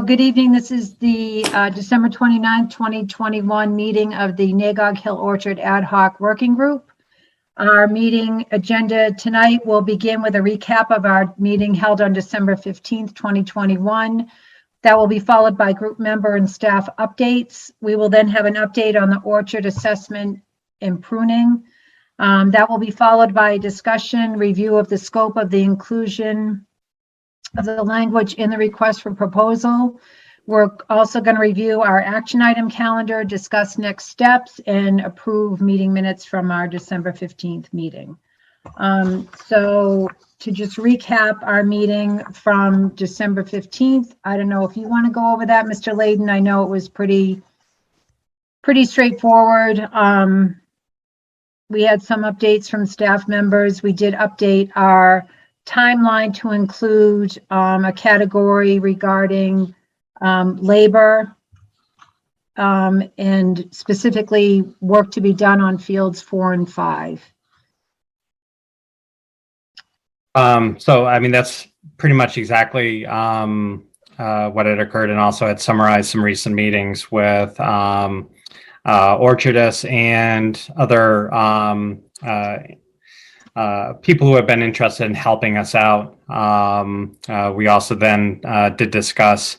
good evening. This is the December 29th, 2021 meeting of the Nagog Hill Orchard Ad Hoc Working Group. Our meeting agenda tonight will begin with a recap of our meeting held on December 15th, 2021. That will be followed by group member and staff updates. We will then have an update on the orchard assessment and pruning. That will be followed by a discussion, review of the scope of the inclusion of the language in the request for proposal. We're also going to review our action item calendar, discuss next steps, and approve meeting minutes from our December 15th meeting. So to just recap our meeting from December 15th, I don't know if you want to go over that, Mr. Layden. I know it was pretty straightforward. We had some updates from staff members. We did update our timeline to include a category regarding labor and specifically work to be done on fields 4 and 5. So, I mean, that's pretty much exactly what had occurred, and also had summarized some recent meetings with orchardists and other people who have been interested in helping us out. We also then did discuss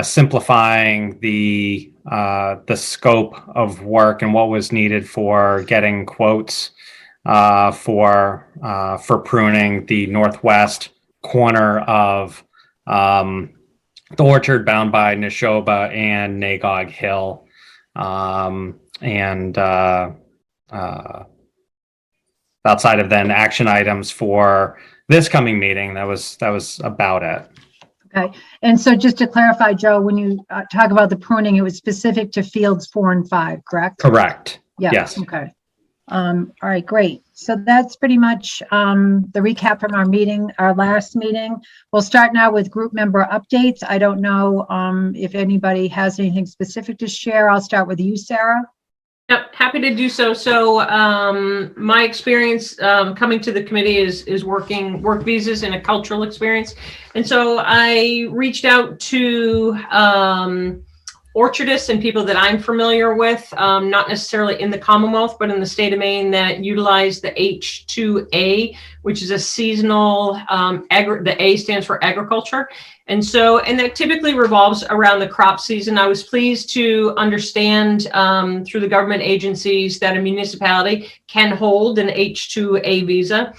simplifying the scope of work and what was needed for getting quotes for pruning the northwest corner of the orchard bound by Neshoba and Nagog Hill, outside of then action items for this coming meeting. That was about it. Okay, and so just to clarify, Joe, when you talk about the pruning, it was specific to fields 4 and 5, correct? Correct. Yeah. Yes. Okay. All right, great. So that's pretty much the recap from our meeting, our last meeting. We'll start now with group member updates. I don't know if anybody has anything specific to share. I'll start with you, Sarah. Yep, happy to do so. So my experience coming to the committee is working work visas and a cultural experience. And so I reached out to orchardists and people that I'm familiar with, not necessarily in the Commonwealth, but in the state of Maine, that utilize the H2A, which is a seasonal, the A stands for agriculture. And that typically revolves around the crop season. I was pleased to understand through the government agencies that a municipality can hold an H2A visa.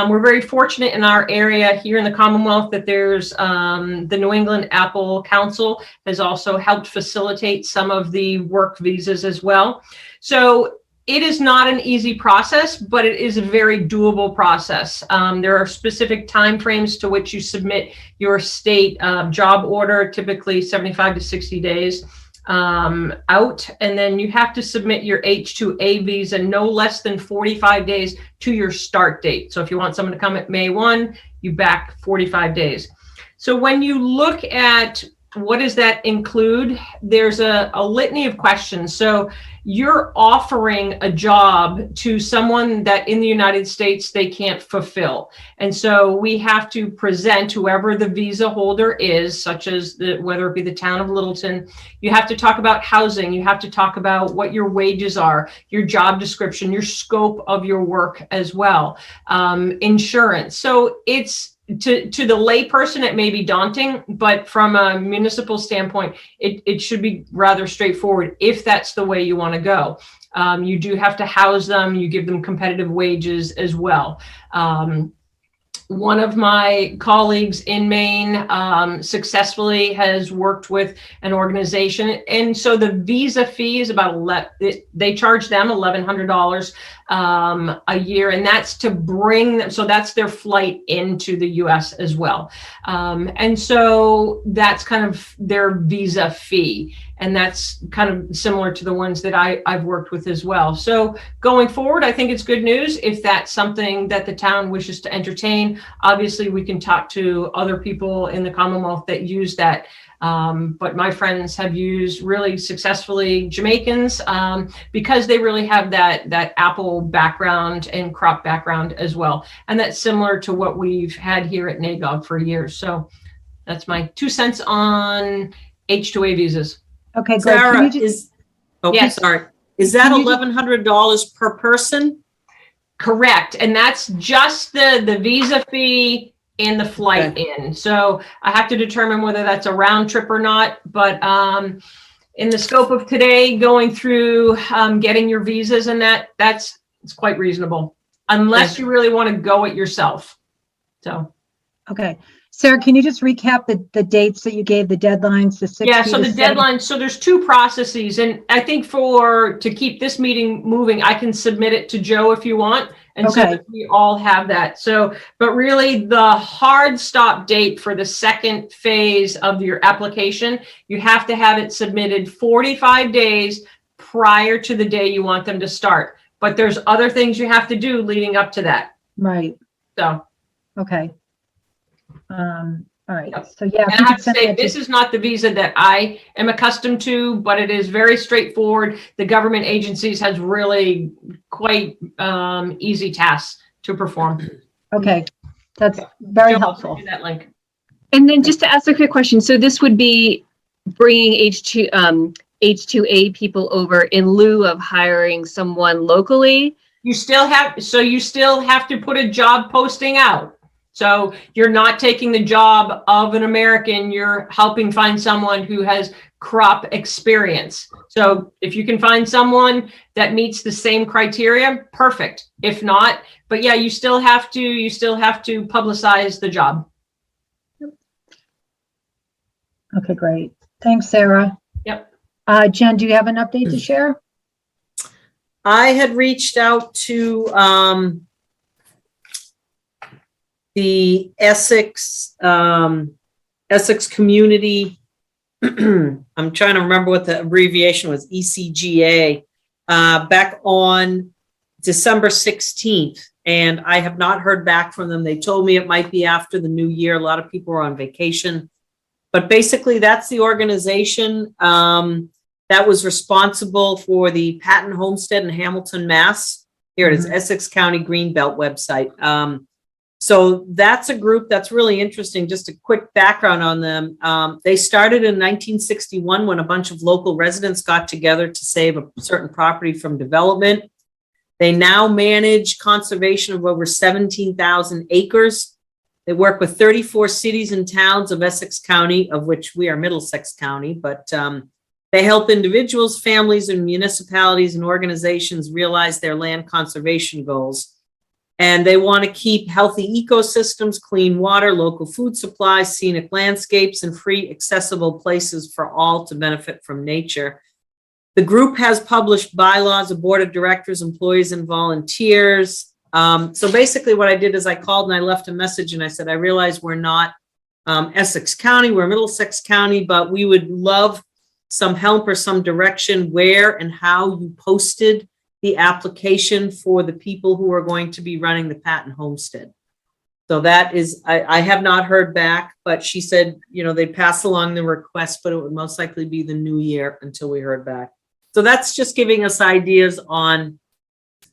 We're very fortunate in our area here in the Commonwealth that there's the New England Apple Council has also helped facilitate some of the work visas as well. So it is not an easy process, but it is a very doable process. There are specific timeframes to which you submit your state job order, typically 75 to 60 days out, and then you have to submit your H2A visa no less than 45 days to your start date. So if you want someone to come at May 1, you back 45 days. So when you look at what does that include, there's a litany of questions. So you're offering a job to someone that in the United States they can't fulfill. And so we have to present whoever the visa holder is, such as whether it be the town of Littleton. You have to talk about housing. You have to talk about what your wages are, your job description, your scope of your work as well, insurance. So it's, to the lay person, it may be daunting, but from a municipal standpoint, it should be rather straightforward if that's the way you want to go. You do have to house them. You give them competitive wages as well. One of my colleagues in Maine successfully has worked with an organization. And so the visa fee is about, they charge them $1,100 a year. And that's to bring them, so that's their flight into the US as well. And so that's kind of their visa fee. And that's kind of similar to the ones that I've worked with as well. So going forward, I think it's good news if that's something that the town wishes to entertain. Obviously, we can talk to other people in the Commonwealth that use that. But my friends have used really successfully Jamaicans because they really have that apple background and crop background as well. And that's similar to what we've had here at Nagog for years. So that's my 2 cents on H-2A visas. Okay, great. Sarah, Can you just, Yes. sorry. Is that Can you just- $1,100 per person? Correct. And that's just the visa fee and the flight in. So I have to determine whether that's a round trip or not. But in the scope of today, going through getting your visas and it's quite reasonable, unless you really want to go it yourself. So. okay. Sarah, can you just recap the dates that you gave, the deadlines, the 60 Yeah, so to the 70? deadline, so there's 2 processes, and I think to keep this meeting moving, I can submit it to Joe if you want, and so Okay. that we all have that. So, but really the hard stop date for the second phase of your application, you have to have it submitted 45 days prior to the day you want them to start. But there's other things you have to do leading up to that. Right. So. Okay. All right. Yep. So yeah, if And you I have could to send say, that this is not the visa that I am accustomed to, but it is very straightforward. The government agencies has really quite easy tasks to perform. Okay. That's very Joe, I'll helpful. send you that link. And then just to ask a quick question, so this would be bringing H2A people over in lieu of hiring someone locally? You still have to put a job posting out. So you're not taking the job of an American, you're helping find someone who has crop experience. So if you can find someone that meets the same criteria, perfect. If not, but yeah, you still have to publicize the job. Okay, great. Thanks, Sarah. Yep. Jen, do you have an update to share? I had reached out to the Essex community. I'm trying to remember what the abbreviation was, ECGA, back on December 16th. And I have not heard back from them. They told me it might be after the new year. A lot of people are on vacation. But basically, that's the organization that was responsible for the patent homestead in Hamilton, Mass. Here it is, Essex County Greenbelt website. So that's a group that's really interesting. Just a quick background on them. They started in 1961 when a bunch of local residents got together to save a certain property from development. They now manage conservation of over 17,000 acres. They work with 34 cities and towns of Essex County, of which we are Middlesex County, but they help individuals, families, and municipalities and organizations realize their land conservation goals. And they want to keep healthy ecosystems, clean water, local food supplies, scenic landscapes, and free, accessible places for all to benefit from nature. The group has published bylaws, a board of directors, employees, and volunteers. So basically what I did is I called and I left a message and I said, I realize we're not Essex County, we're Middlesex County, but we would love some help or some direction where and how you posted the application for the people who are going to be running the patent homestead. So that is, I have not heard back, but she said, you know, they'd pass along the request, but it would most likely be the new year until we heard back. So that's just giving us ideas on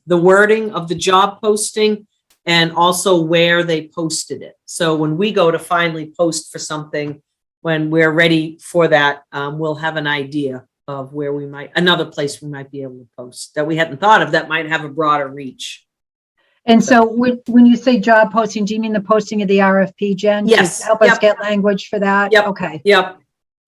the wording of the job posting and also where they posted it. So when we go to finally post for something, when we're ready for that, we'll have an idea of where we might, another place we might be able to post that we hadn't thought of that might have a broader reach. And so when you say job posting, do you mean the posting of the RFP, Jen? Yes. To help us get language for that? Yep. Okay. Yep.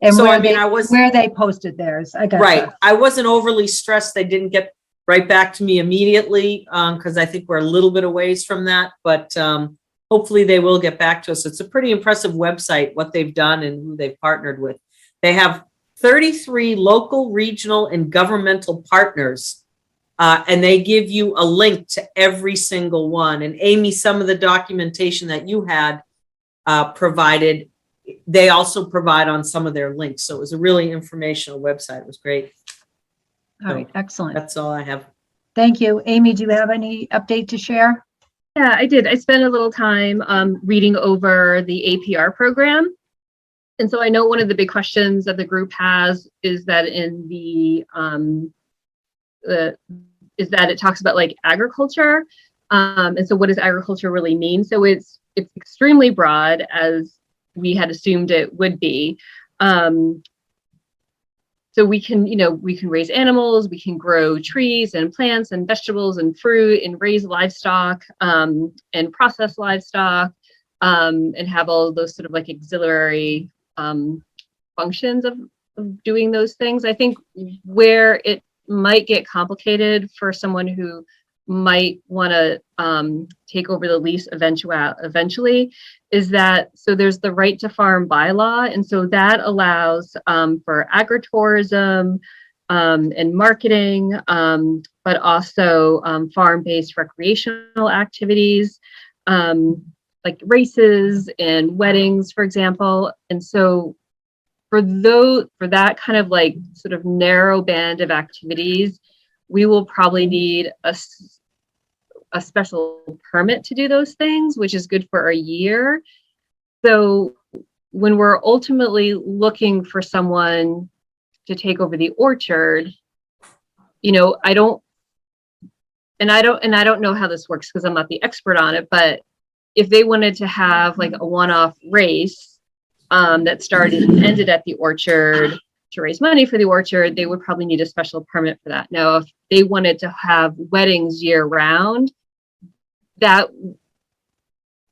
And So, where I mean, where they posted theirs. I got right. I wasn't overly stressed. They didn't get right back to me immediately because I think we're a little bit away from that, but hopefully they will get back to us. It's a pretty impressive website, what they've done and who they've partnered with. They have 33 local, regional, and governmental partners, and they give you a link to every single one. And Amy, some of the documentation that you had provided, they also provide on some of their links. So it was a really informational website. It was great. All right. Excellent. That's all I have. Thank you. Amy, do you have any update to share? Yeah, I did. I spent a little time reading over the APR program. And so I know one of the big questions that the group has is that in is that it talks about like agriculture. And so what does agriculture really mean? So it's extremely broad, as we had assumed it would be. So we can, we can raise animals, we can grow trees and plants and vegetables and fruit and raise livestock, and process livestock, and have all of those sort of like auxiliary functions of doing those things. I think where it might get complicated for someone who might want to take over the lease eventually is that, so there's the right to farm bylaw, and so that allows for agritourism and marketing, but also farm-based recreational activities, like races and weddings, for example. And so for that kind of like sort of narrow band of activities, we will probably need a special permit to do those things, which is good for a year. So when we're ultimately looking for someone to take over the orchard, I don't know how this works because I'm not the expert on it, but if they wanted to have like a one-off race that started and ended at the orchard to raise money for the orchard, they would probably need a special permit for that. Now, if they wanted to have weddings year round, that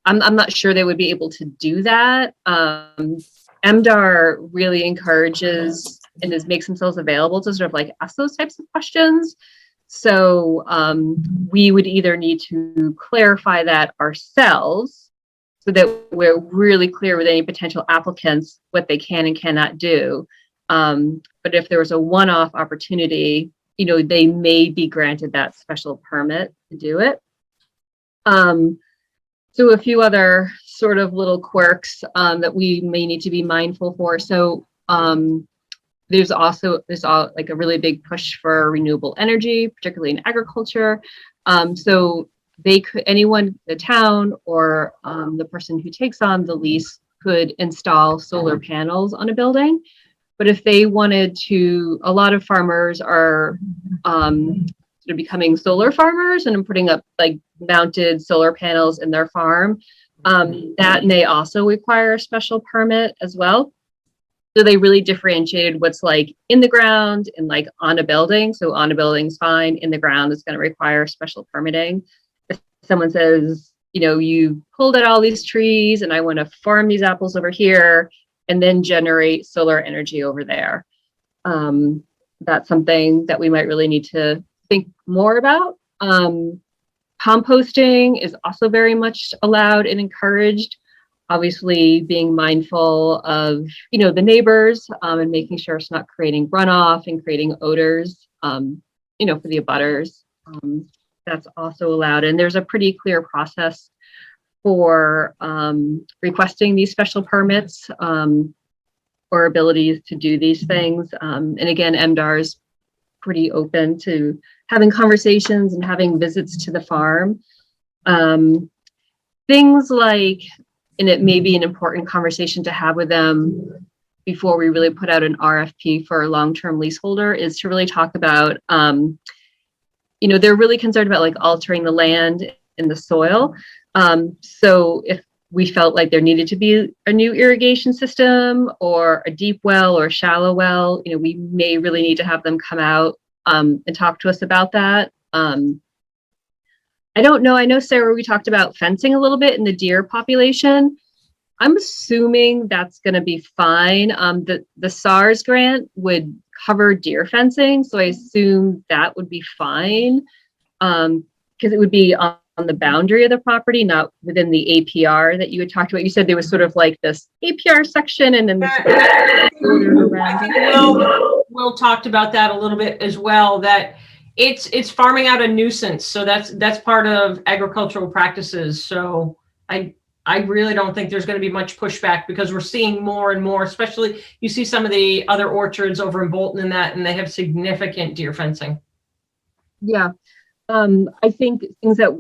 I'm not sure they would be able to do that. MDAR really encourages and makes themselves available to sort of like ask those types of questions. So we would either need to clarify that ourselves so that we're really clear with any potential applicants what they can and cannot do. But if there was a one-off opportunity, they may be granted that special permit to do it. So a few other sort of little quirks that we may need to be mindful for. So there's like a really big push for renewable energy, particularly in agriculture. So anyone, the town or the person who takes on the lease could install solar panels on a building. But if they wanted to, a lot of farmers are sort of becoming solar farmers and putting up like mounted solar panels in their farm. That may also require a special permit as well. So they really differentiated what's like in the ground and like on a building. So on a building's fine, in the ground is going to require special permitting. If someone says, you pulled out all these trees and I want to farm these apples over here and then generate solar energy over there. That's something that we might really need to think more about. Composting is also very much allowed and encouraged. Obviously, being mindful of the neighbors and making sure it's not creating runoff and creating odors, for the abutters. That's also allowed, and there's a pretty clear process for requesting these special permits or abilities to do these things. And again, MDAR is pretty open to having conversations and having visits to the farm. Things like, and it may be an important conversation to have with them before we really put out an RFP for a long-term leaseholder, is to really talk about, they're really concerned about like altering the land and the soil. So if we felt like there needed to be a new irrigation system or a deep well or a shallow well, we may really need to have them come out and talk to us about that. I don't know. I know, Sarah, we talked about fencing a little bit in the deer population. I'm assuming that's going to be fine. The SARS grant would cover deer fencing, so I assume that would be fine because it would be on the boundary of the property, not within the APR that you had talked about. You said there was sort of like this APR section and then this border around it. Will talked about that a little bit as well, that it's farming out a nuisance. So that's part of agricultural practices. So I really don't think there's going to be much pushback because we're seeing more and more, especially you see some of the other orchards over in Bolton and they have significant deer fencing. Yeah. I think things that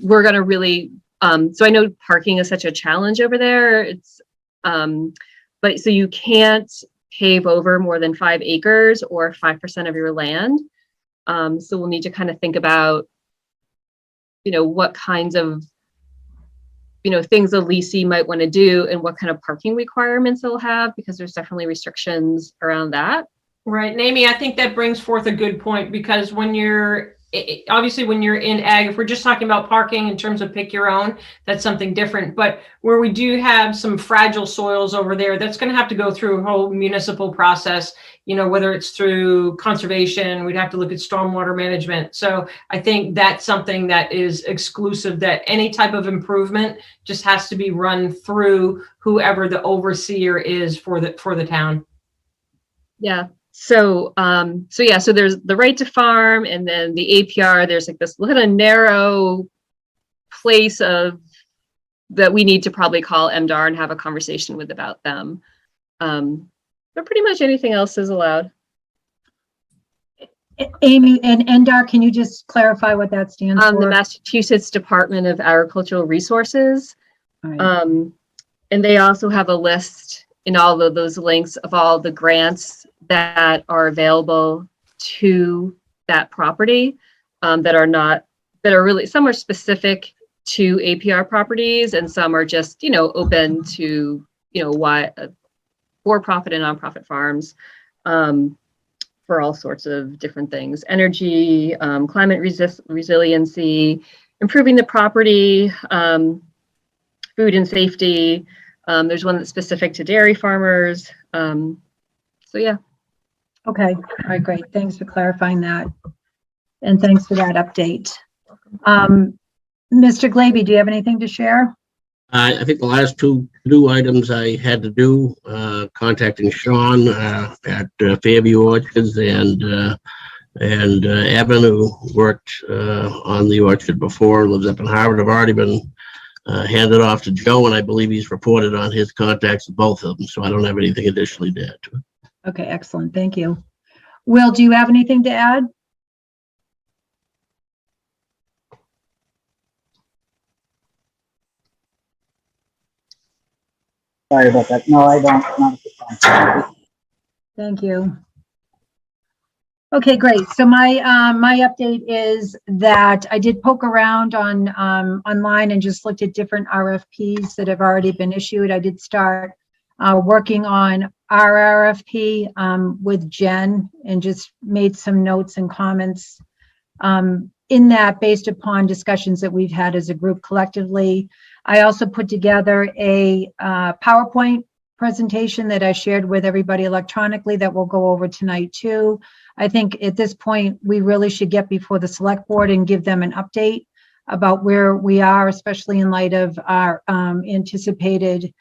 we're going to really, so I know parking is such a challenge over there. It's, but so you can't pave over more than 5 acres or 5% of your land. So we'll need to kind of think about, what kinds of things a leasee might want to do and what kind of parking requirements they'll have, because there's definitely restrictions around that. Right. And Amy, I think that brings forth a good point, because when you're obviously when you're in ag, if we're just talking about parking in terms of pick your own, that's something different. But where we do have some fragile soils over there, that's going to have to go through a whole municipal process, whether it's through conservation, we'd have to look at stormwater management. So I think that's something that is exclusive, that any type of improvement just has to be run through whoever the overseer is for the town. Yeah. So there's the right to farm, and then the APR, there's like this little narrow place that we need to probably call MDR and have a conversation with about them. But pretty much anything else is allowed. Amy, and NDAR, can you just clarify what that stands for? The Massachusetts Department of Agricultural Resources. All right. And they also have a list in all of those links of all the grants that are available to that property, that are really, some are specific to APR properties, and some are just, open to, for-profit and nonprofit farms, for all sorts of different things: energy, climate resiliency, improving the property, food and safety. There's one that's specific to dairy farmers. So yeah. Okay. All right, great. Thanks for clarifying that. And thanks for that update. Mr. Glaby, do you have anything to share? I think the last two items I had to do, contacting Sean at Fairview Orchards and Evan, who worked on the orchard before, lives up in Harvard, have already been handed off to Joe, and I believe he's reported on his contacts with both of them, so I don't have anything additionally to add to it. Okay, excellent. Thank you. Will, do you have anything to add? Sorry about that. No, I don't. Not at this time. Thank you. Okay, great. So my update is that I did poke around on online and just looked at different RFPs that have already been issued. I did start working on our RFP with Jen, and just made some notes and comments in that based upon discussions that we've had as a group collectively. I also put together a PowerPoint presentation that I shared with everybody electronically that we'll go over tonight too. I think at this point, we really should get before the select board and give them an update about where we are, especially in light of our anticipated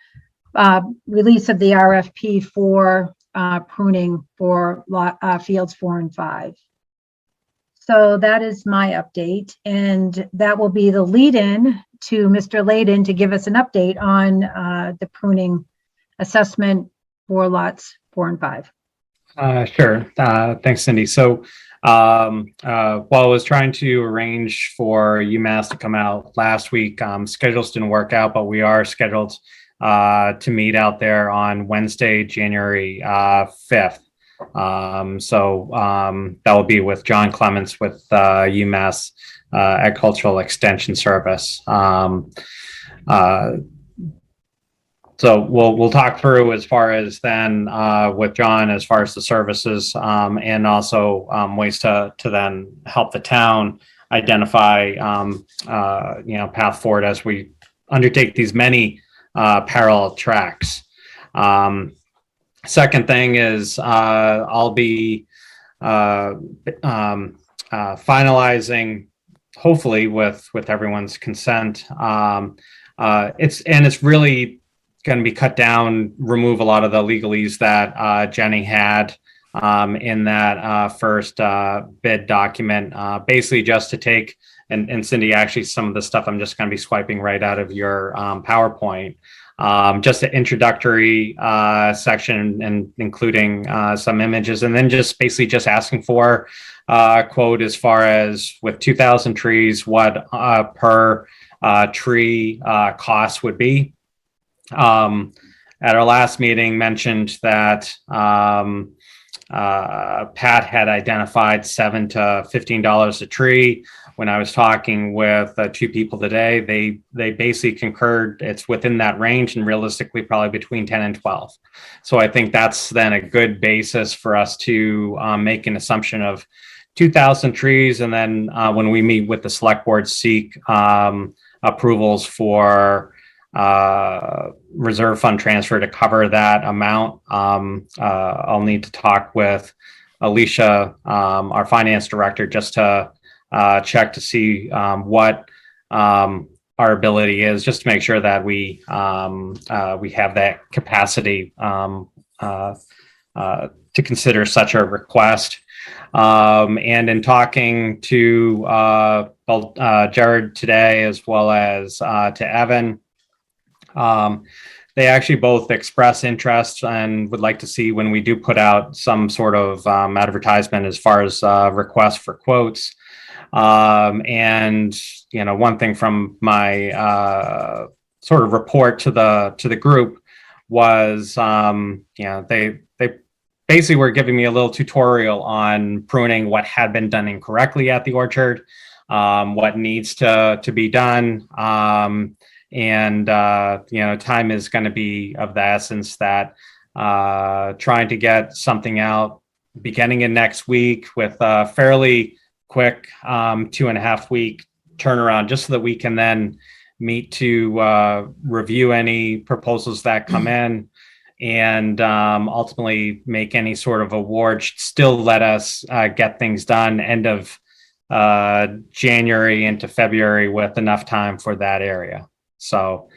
release of the RFP for pruning for fields 4 and 5. So that is my update, and that will be the lead-in to Mr. Layden to give us an update on the pruning assessment for lots 4 and 5. Sure. Thanks, Cindy. So while I was trying to arrange for UMass to come out last week, schedules didn't work out, but we are scheduled to meet out there on Wednesday, January 5th. That will be with John Clements with UMass Agricultural Extension Service. So we'll talk through as far as then with John as far as the services, and also ways to then help the town identify path forward as we undertake these many parallel tracks. Second thing is I'll be finalizing, hopefully with everyone's consent. It's really going to be cut down, remove a lot of the legalese that Jenny had in that first bid document, basically just to take, and Cindy, actually some of the stuff I'm just going to be swiping right out of your PowerPoint. Just an introductory section and including some images, and then just basically just asking for a quote as far as with 2,000 trees, what per tree cost would be. At our last meeting mentioned that Pat had identified $7 to $15 a tree. when I was talking with two people today, they basically concurred it's within that range and realistically probably between 10 and 12. So I think that's then a good basis for us to make an assumption of 2,000 trees. And then when we meet with the select board, seek approvals for reserve fund transfer to cover that amount. I'll need to talk with Alicia, our finance director, just to check to see what our ability is, just to make sure that we have that capacity to consider such a request. And in talking to both Jared today as well as to Evan, they actually both express interest and would like to see when we do put out some sort of advertisement as far as requests for quotes. And one thing from my sort of report to the group was, they basically were giving me a little tutorial on pruning what had been done incorrectly at the orchard, what needs to be done. And time is going to be of the essence, that trying to get something out beginning in next week with a fairly quick 2.5 week turnaround, just so that we can then meet to review any proposals that come in and ultimately make any sort of award. Still let us get things done end of January into February with enough time for that area. So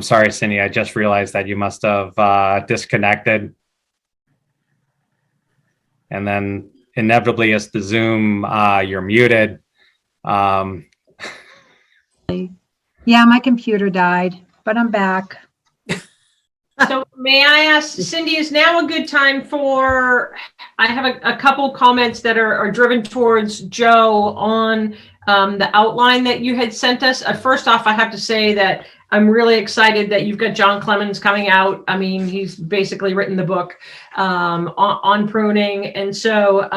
sorry, Cindy, I just realized that you must have disconnected. And then inevitably, as the Zoom, you're muted. Yeah, my computer died, but I'm back. So may I ask, Cindy, is now a good time for, I have a couple comments that are driven towards Joe on the outline that you had sent us. First off, I have to say that I'm really excited that you've got John Clemens coming out. I mean, he's basically written the book on pruning. And so,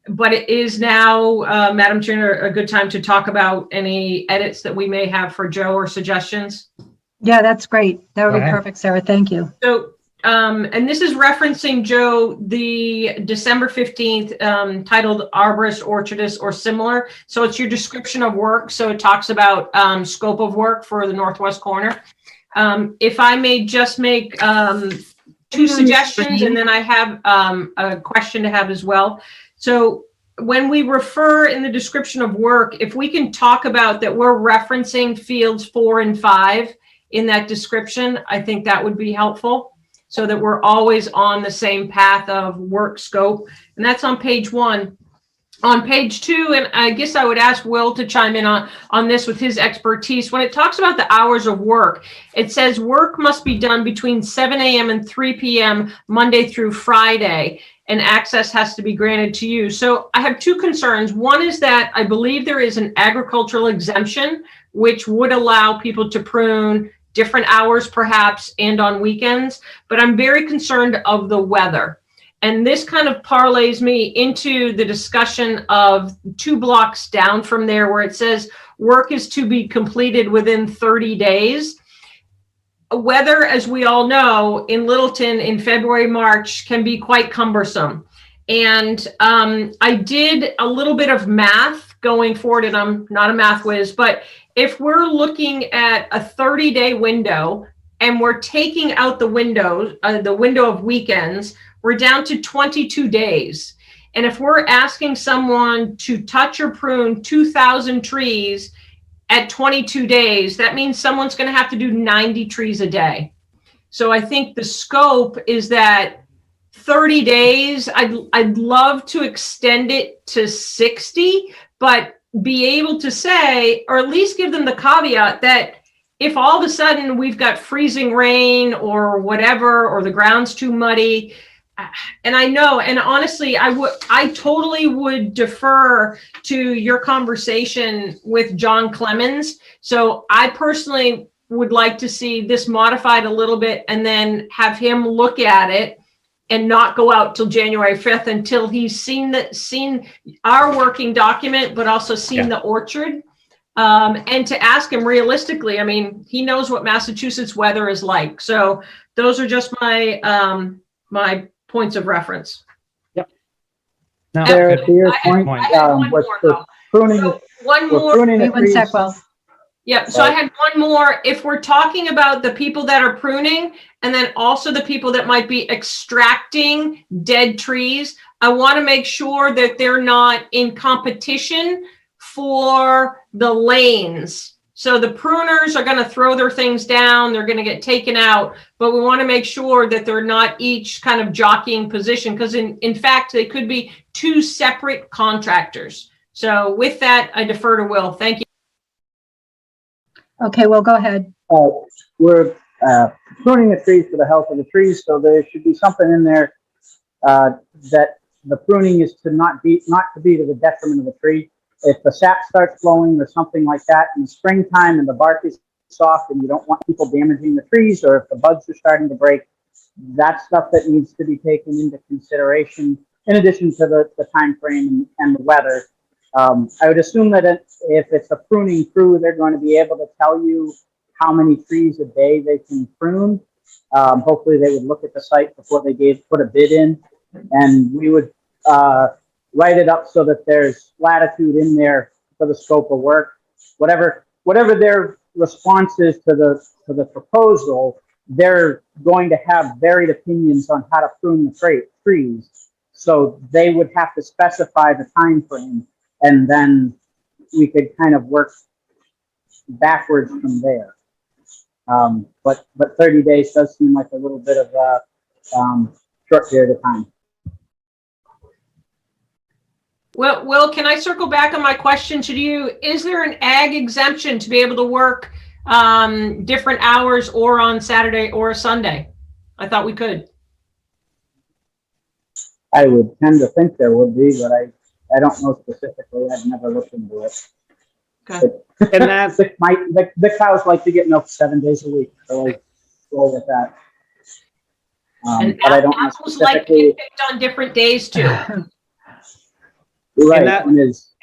but it is now, Madam Chair, a good time to talk about any edits that we may have for Joe or suggestions. Yeah, that's great. That would be Okay. perfect, Sarah. Thank you. So, and this is referencing, Joe, the December 15th titled Arborist, Orchardist, or similar. So it's your description of work. So it talks about scope of work for the northwest corner. If I may just make two suggestions, and then I have a question to have as well. So when we refer in the description of work, if we can talk about that we're referencing fields 4 and 5 in that description, I think that would be helpful, so that we're always on the same path of work scope. And that's on page 1. On page 2, and I guess I would ask Will to chime in on this with his expertise. When it talks about the hours of work, it says work must be done between 7 a.m. and 3 p.m. Monday through Friday, and access has to be granted to you. So I have two concerns. One is that I believe there is an agricultural exemption, which would allow people to prune different hours perhaps and on weekends, but I'm very concerned of the weather. And this kind of parlays me into the discussion of 2 blocks down from there, where it says work is to be completed within 30 days. Weather, as we all know, in Littleton in February, March can be quite cumbersome. And I did a little bit of math going forward, and I'm not a math whiz, but if we're looking at a 30-day window and we're taking out the window of weekends, we're down to 22 days. And if we're asking someone to touch or prune 2,000 trees at 22 days, that means someone's going to have to do 90 trees a day. So I think the scope is that 30 days, I'd love to extend it to 60, but be able to say, or at least give them the caveat that if all of a sudden we've got freezing rain or whatever, or the ground's too muddy, and I know, and honestly, I totally would defer to your conversation with John Clemens. So I personally would like to see this modified a little bit and then have him look at it and not go out till January 5th until he's seen our working document, but also seen the orchard. And to ask him realistically, I mean, he knows what Massachusetts weather is like. So those are just my my points of reference. No, Sarah, good to your I had- point, I had one was more, for though. pruning, So one we're more. pruning the Wait one sec, trees. Will. Yeah, so I had one more. If we're talking about the people that are pruning and then also the people that might be extracting dead trees, I want to make sure that they're not in competition for the lanes. So the pruners are going to throw their things down, they're going to get taken out, but we want to make sure that they're not each kind of jockeying position, because in fact, they could be two separate contractors. So with that, I defer to Will. Thank you. Okay, well, go ahead. We're pruning the trees for the health of the trees, so there should be something in there that the pruning is to not be to the detriment of the tree. If the sap starts flowing or something like that in the springtime and the bark is soft and you don't want people damaging the trees, or if the buds are starting to break, that's stuff that needs to be taken into consideration in addition to the time frame and the weather. I would assume that if it's a pruning crew, they're going to be able to tell you how many trees a day they can prune. Hopefully they would look at the site before they put a bid in, and we would write it up so that there's latitude in there for the scope of work. Whatever their response is to the proposal, they're going to have varied opinions on how to prune the trees. So they would have to specify the time frame, and then we could kind of work backwards from there. But 30 days does seem like a little bit of a short period of time. Well, Will, can I circle back on my question to you? Is there an ag exemption to be able to work different hours or on Saturday or Sunday? I thought we could. I would tend to think there would be, but I don't know specifically. I've never looked into it. Okay. And that's The cows like to get milk 7 days a week, so I go with that. And But I don't know apples like to specifically. get picked on different days too. Right, and that- and is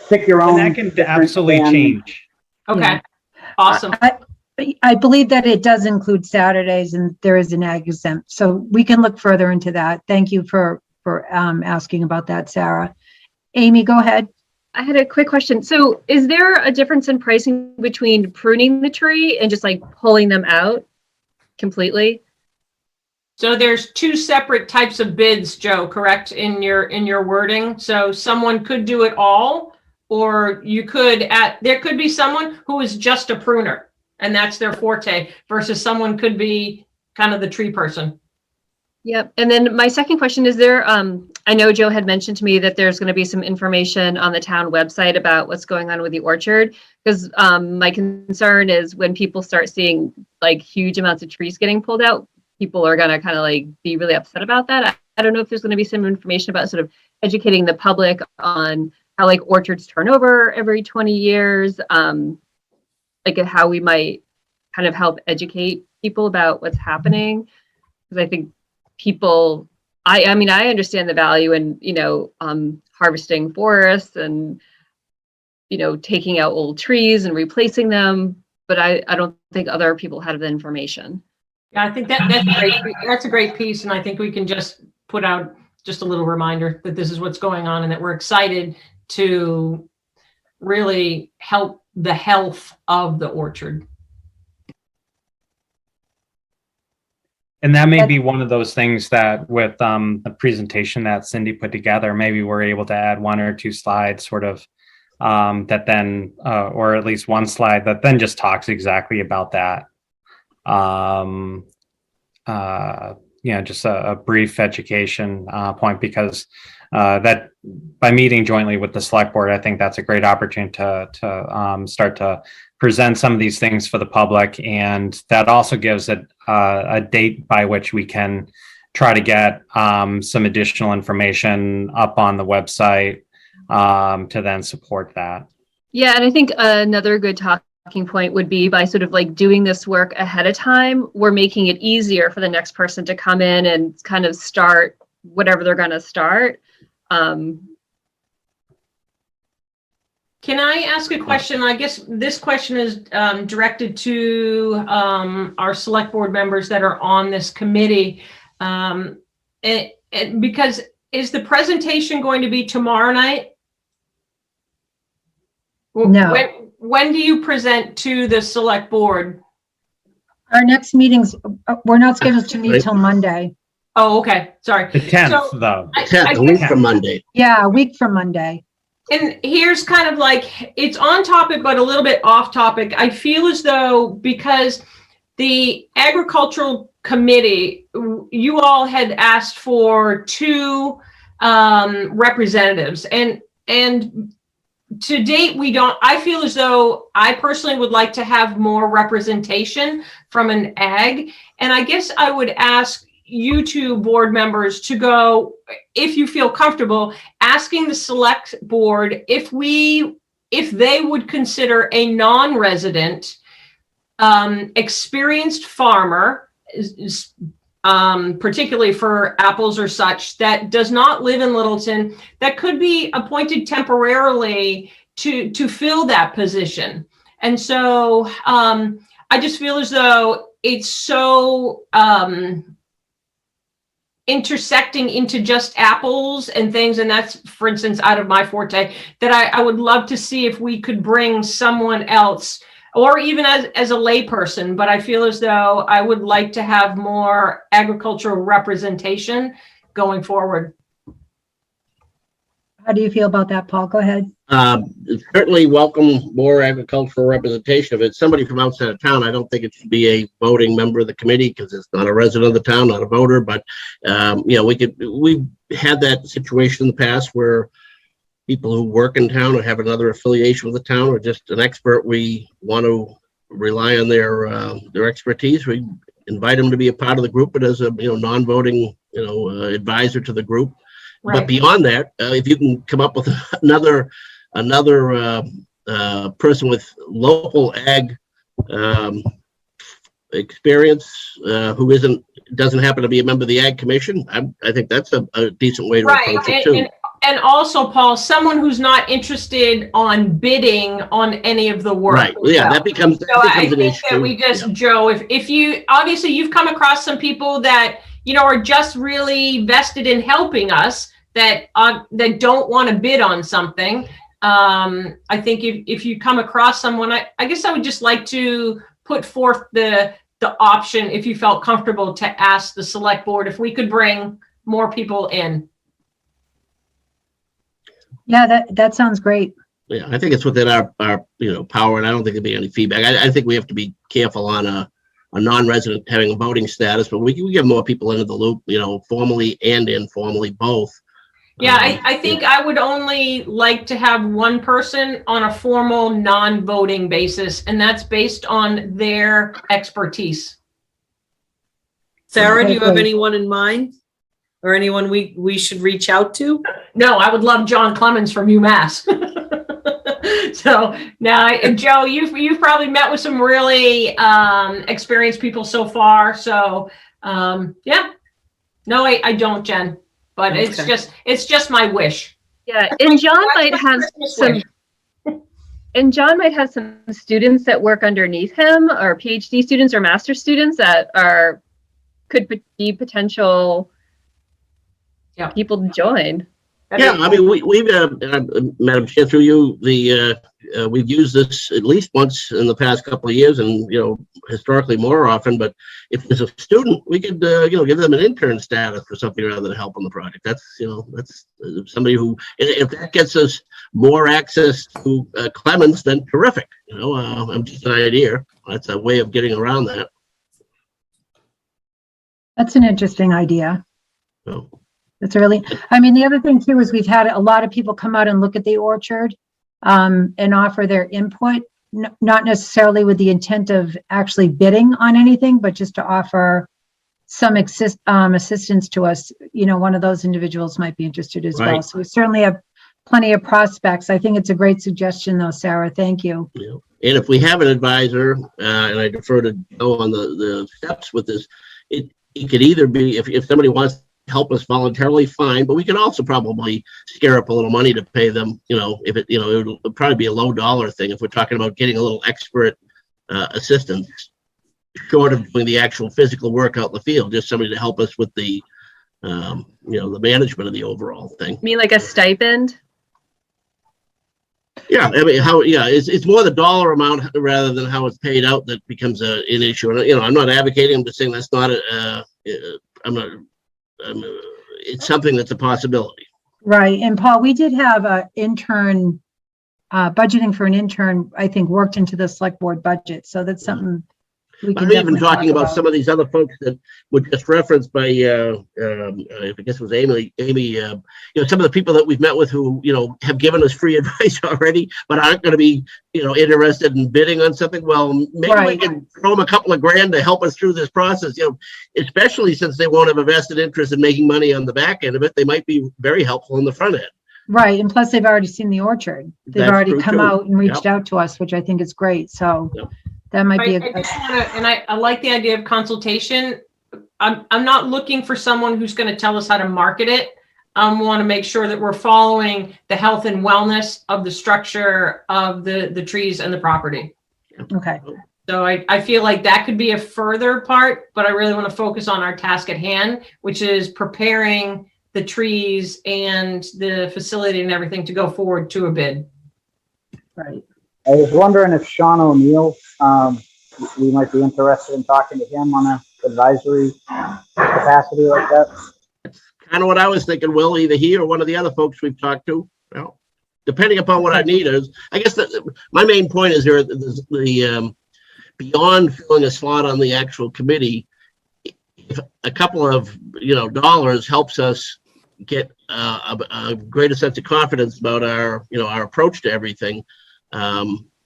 pick your own. and that can different absolutely than- change. Okay, Yeah. awesome. I believe that it does include Saturdays and there is an ag exempt, so we can look further into that. Thank you for asking about that, Sarah. Amy, go ahead. I had a quick question. So is there a difference in pricing between pruning the tree and just like pulling them out completely? So there's two separate types of bids, Joe, correct, in your wording? So someone could do it all, or there could be someone who is just a pruner and that's their forte, versus someone could be kind of the tree person. Yep. And then my second question is I know Joe had mentioned to me that there's going to be some information on the town website about what's going on with the orchard, because my concern is when people start seeing like huge amounts of trees getting pulled out, people are going to kind of like be really upset about that. I don't know if there's going to be some information about sort of educating the public on how like orchards turn over every 20 years, like how we might kind of help educate people about what's happening. Because I think people, I mean, I understand the value in, harvesting forests and, taking out old trees and replacing them, but I don't think other people have the information. Yeah, I think that's a great piece, and I think we can just put out just a little reminder that this is what's going on and that we're excited to really help the health of the orchard. And that may be one of those things that with the presentation that Cindy put together, maybe we're able to add one or two slides sort of that then, or at least one slide that then just talks exactly about that. Just a brief education point, because that by meeting jointly with the select board, I think that's a great opportunity to start to present some of these things for the public, and that also gives it a date by which we can try to get some additional information up on the website to then support that. Yeah, and I think another good talking talking point would be by sort of like doing this work ahead of time, we're making it easier for the next person to come in and kind of start whatever they're going to start. Can I ask a question? I guess this question is directed to our select board members that are on this committee. Because is the presentation going to be tomorrow night? No. When do you present to the select board? Our next meetings, we're not scheduled to meet till Monday. Oh, okay. Sorry. The 10th, though. 10th, a week from Monday. Yeah, a week from Monday. And here's kind of like, it's on topic, but a little bit off topic. I feel as though because the agricultural committee, you all had asked for 2 representatives, and to date, we don't. I feel as though I personally would like to have more representation from an ag, and I guess I would ask you 2 board members to go, if you feel comfortable, asking the select board if they would consider a non-resident experienced farmer, particularly for apples or such, that does not live in Littleton, that could be appointed temporarily to fill that position. And so I just feel as though it's so intersecting into just apples and things, and that's, for instance, out of my forte, that I would love to see if we could bring someone else, or even as a layperson, but I feel as though I would like to have more agricultural representation going forward. How do you feel about that, Paul? Go ahead. Certainly welcome more agricultural representation. If it's somebody from outside of town, I don't think it should be a voting member of the committee because it's not a resident of the town, not a voter. But we've had that situation in the past where people who work in town or have another affiliation with the town or just an expert, we want to rely on their expertise. We invite them to be a part of the group, but as a non-voting advisor to the group. Right. But beyond that, if you can come up with another person with local ag experience who doesn't happen to be a member of the Ag Commission, I think that's a decent way to approach it too. And also, Paul, someone who's not interested on bidding on any of the work. Right. Yeah, that becomes I an think issue. that we just, Joe, if you, obviously you've come across some people that, are just really vested in helping us that don't want to bid on something. I think if you come across someone, I guess I would just like to put forth the option, if you felt comfortable, to ask the select board if we could bring more people in. Yeah, that sounds great. Yeah, I think it's within our power, and I don't think there'd be any feedback. I think we have to be careful on a non-resident having a voting status, but we get more people into the loop, formally and informally, both. Yeah, I think I would only like to have one person on a formal non-voting basis, and that's based on their expertise. Sarah, do you have anyone in mind or anyone we should reach out to? No, I would love John Clemens from UMass. So now, Joe, you've probably met with some really experienced people so far. So yeah, no, I don't, Jen, but Okay. it's just my wish. Yeah, and John might have some students that work underneath him, or PhD students or master students that could be potential people to join. Yeah, I mean, we've Madam Chair, through you, we've used this at least once in the past couple of years, and historically more often. But if there's a student, we could give them an intern status or something rather than help on the project. That's somebody who, if that gets us more access to Clemens, then terrific. I'm just an idea. That's a way of getting around that. That's an interesting idea. So. The other thing too is we've had a lot of people come out and look at the orchard and offer their input, not necessarily with the intent of actually bidding on anything, but just to offer some assistance to us. One of those individuals might be interested as well. Right. So we certainly have plenty of prospects. I think it's a great suggestion though, Sarah. Thank you. You know, and if we have an advisor, and I defer to Joe on the steps with this, it could either be if somebody wants to help us voluntarily, fine, but we can also probably scare up a little money to pay them. You know, if it, you know, it'll probably be a low dollar thing if we're talking about getting a little expert assistance, short of doing the actual physical work out in the field, just somebody to help us with the, you know, the management of the overall thing. You mean like a stipend? Yeah, I mean, it's more the dollar amount rather than how it's paid out that becomes an issue. And, you know, I'm not advocating, I'm just saying that's not it's something that's a possibility. Right. And Paul, we did have an intern, budgeting for an intern, I think, worked into the select board budget. So that's something we can I'm even definitely talk talking about some of these other folks that were just referenced by, I guess it was Amy, you know, some of the people that we've met with who, you know, have given us free advice already, but aren't going to be, you know, interested in bidding on something. Well, maybe we Right. can throw them a couple of grand to help us through this process, you know, especially since they won't have a vested interest in making money on the back end of it. They might be very helpful on the front end. Right. And plus they've already seen the orchard. They've That's already true, come too. out and reached Yep. out to us, which I think is great. So Yep. that might be I like the idea of consultation. I'm not looking for someone who's going to tell us how to market it. I want to make sure that we're following the health and wellness of the structure of the trees and the property. okay. So I feel like that could be a further part, but I really want to focus on our task at hand, which is preparing the trees and the facility and everything to go forward to a bid. Right. I was wondering if Sean O'Neill, we might be interested in talking to him on a advisory capacity like that. Kind of what I was thinking, Will, either he or one of the other folks we've talked to, you know, depending upon what our need is. I guess my main point is here, the beyond filling a slot on the actual committee, if a couple of, you know, dollars helps us get a greater sense of confidence about our, you know, our approach to everything.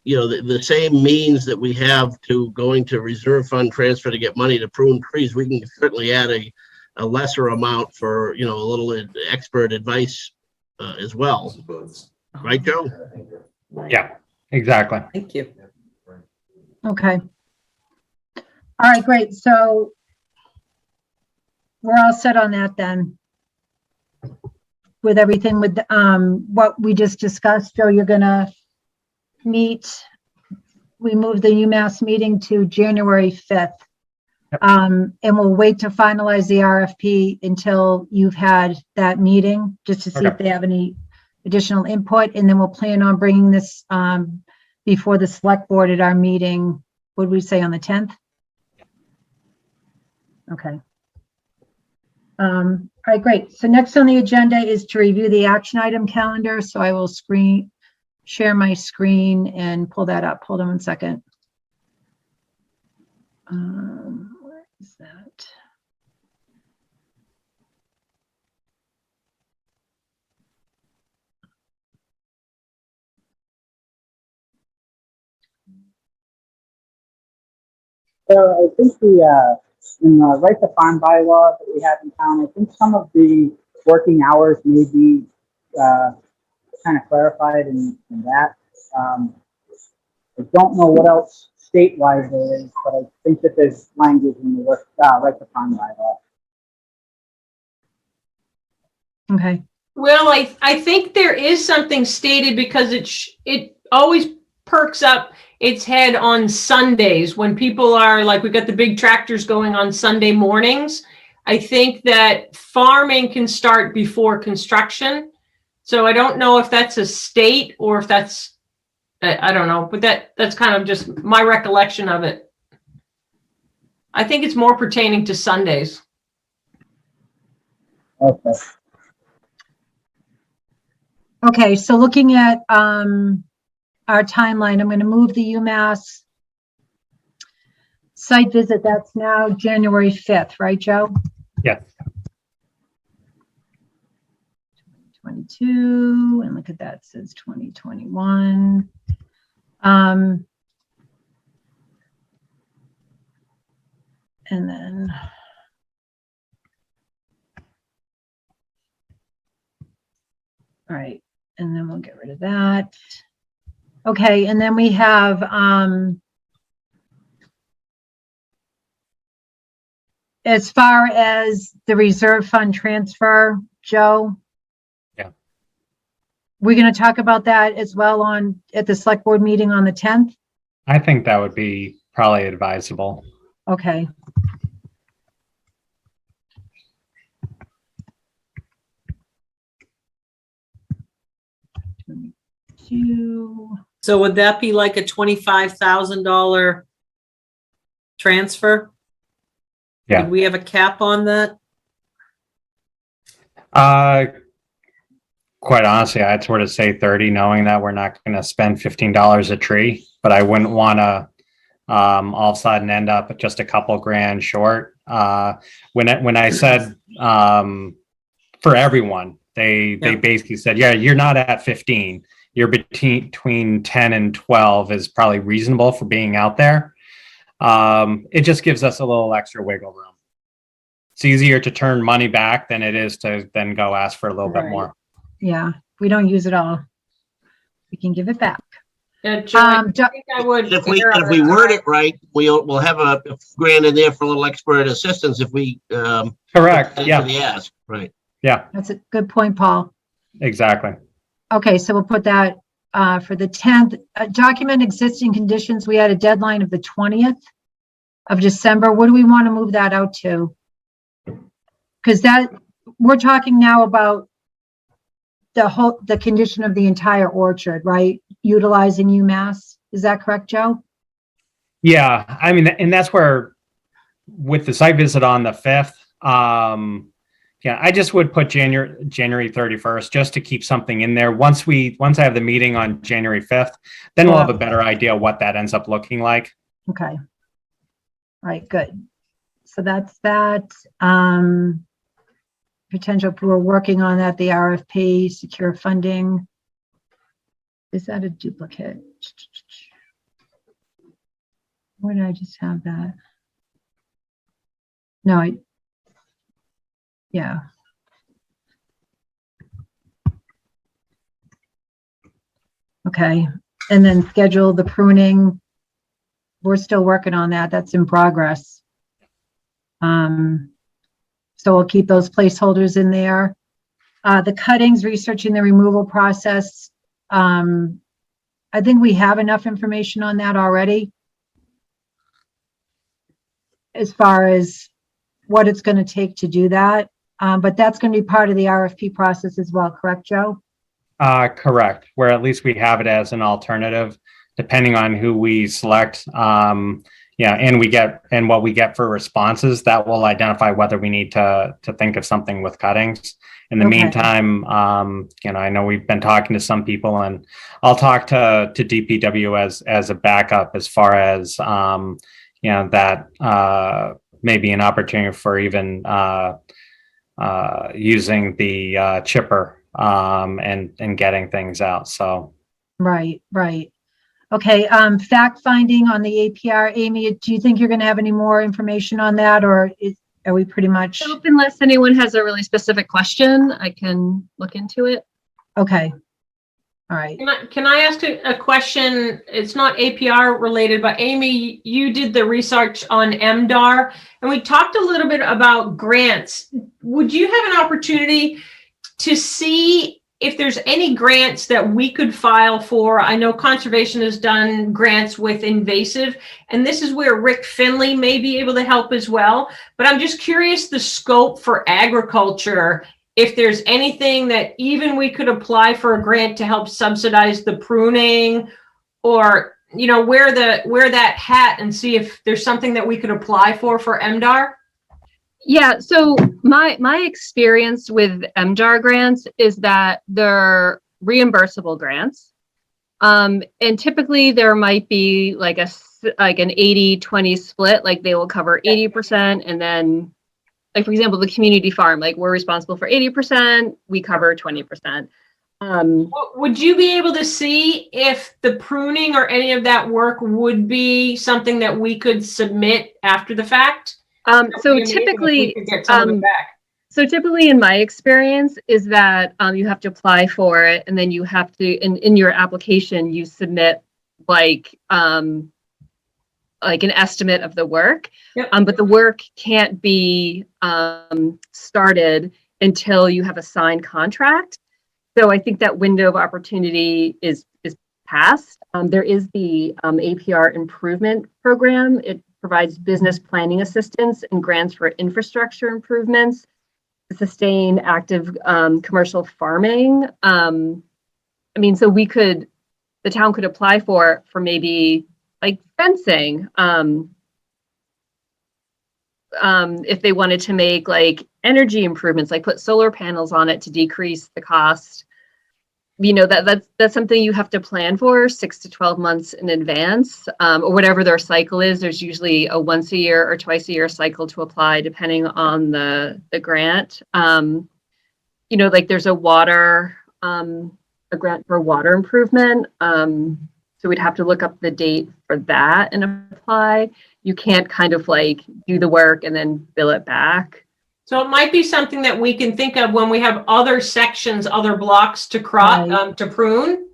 You know, the same means that we have to going to reserve fund transfer to get money to prune trees, we can certainly add a lesser amount for, you know, a little expert advice as well. Right, Joe? Yeah, exactly. Thank you. Okay. All right, great. So we're all set on that then. With everything with what we just discussed. Joe, you're gonna meet, we moved the UMass meeting to January 5th. Yep. And we'll wait to finalize the RFP until you've had that meeting, just to see if Okay. they have any additional input. And then we'll plan on bringing this before the select board at our meeting. What did we say, on the 10th? Okay. All right, great. So next on the agenda is to review the action item calendar. So I will share my screen and pull that up. Hold on 1 second. Where is that? So I think in the right to farm bylaw that we have in town, I think some of the working hours may be kind of clarified in that. I don't know what else statewide there is, but I think that there's language in the right to farm bylaw. Okay. Well, I think there is something stated because it always perks up its head on Sundays when people are like, we've got the big tractors going on Sunday mornings. I think that farming can start before construction. So I don't know if that's a state or if that's, I don't know, but that's kind of just my recollection of it. I think it's more pertaining to Sundays. Okay. Okay, so looking at our timeline, I'm going to move the UMass site visit. That's now January 5th, right, Joe? Yes. 2022, and look at that, it says 2021. And then all right, And then we'll get rid of that. Okay, and then we have, as far as the reserve fund transfer, Joe? Yeah. We're going to talk about that as well at the select board meeting on the 10th? I think that would be probably advisable. Okay. So would that be like a $25,000 transfer? Yeah. Did we have a cap on that? Quite honestly, I'd sort of say 30, knowing that we're not going to spend $15 a tree, but I wouldn't want to all of a sudden end up just a couple grand short. When I said for everyone, they basically said, yeah, you're not at 15. You're between 10 and 12 is probably reasonable for being out there. It just gives us a little extra wiggle room. It's easier to turn money back than it is to then go ask for a little bit more. Yeah, we don't use it all. We can give it back. Joe, I think I would. If we word it right, we'll have a grand in there for a little expert assistance if we Correct. answer Yeah. the ask. Right. Yeah. That's a good point, Paul. Exactly. Okay, so we'll put that for the 10th. Document existing conditions. We had a deadline of the 20th of December. What do we want to move that out to? Because we're talking now about the condition of the entire orchard, right? Utilizing UMass. Is that correct, Joe? Yeah. I mean, and that's where with the site visit on the 5th, yeah, I just would put January 31st just to keep something in there. Once I have the meeting on January 5th, then we'll have a better idea what that ends up looking like. Okay. All right, good. So that's that. Potential, we're working on that, the RFP, secure funding. Is that a duplicate? Where did I just have that? No, yeah. Okay, and then schedule the pruning. We're still working on that. That's in progress. So we'll keep those placeholders in there. The cuttings, researching the removal process. I think we have enough information on that already, as far as what it's going to take to do that. But that's going to be part of the RFP process as well, correct, Joe? Correct. Where at least we have it as an alternative, depending on who we select. Yeah, and what we get for responses, that will identify whether we need to think of something with cuttings. In the meantime, I know we've been talking to some people, and I'll talk to DPW as a backup as far as that may be an opportunity for even using the chipper and getting things out. So Right. Okay, fact finding on the APR. Amy, do you think you're going to have any more information on that, or are we pretty much? Unless anyone has a really specific question, I can look into it. Okay. All right. Can I ask a question? It's not APR related, but Amy, you did the research on MDAR, and we talked a little bit about grants. Would you have an opportunity to see if there's any grants that we could file for? I know conservation has done grants with invasive, and this is where Rick Finley may be able to help as well. But I'm just curious the scope for agriculture, if there's anything that even we could apply for a grant to help subsidize the pruning, or, wear that hat and see if there's something that we could apply for MDAR. Yeah, so my experience with MDAR grants is that they're reimbursable grants. And typically there might be like an 80-20 split, like they will cover 80%, and then, like, for example, the community farm, like we're responsible for 80%, we cover 20%. Would you be able to see if the pruning or any of that work would be something that we could submit after the fact? So typically, So typically in my experience is that you have to apply for it, and then you have to, in your application, you submit like an estimate of the work. Yep. But the work can't be started until you have a signed contract. So I think that window of opportunity is past. There is the Apr Improvement Program. It provides business planning assistance and grants for infrastructure improvements to sustain active commercial farming. I mean, so the town could apply for maybe like fencing, if they wanted to make like energy improvements, like put solar panels on it to decrease the cost. You know, that's something you have to plan for 6 to 12 months in advance, or whatever their cycle is. There's usually a once a year or twice a year cycle to apply, depending on the grant. You know, like there's a grant for water improvement. So we'd have to look up the date for that and apply. You can't kind of like do the work and then bill it back. So it might be something that we can think of when we have other sections, other blocks to crop, Right. to prune.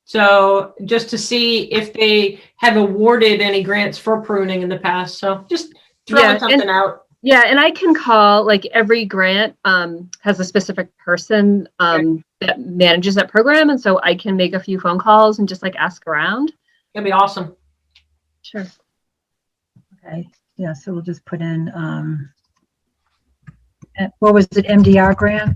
So just to see if they have awarded any grants for pruning in the past. So just throwing something out. Yeah, and I can call, like every grant has a specific person that manages that program. And so I can make a few phone calls and just like ask around. It'd be awesome. Sure. Okay, yeah, so we'll just put in, what was it, MDR grant?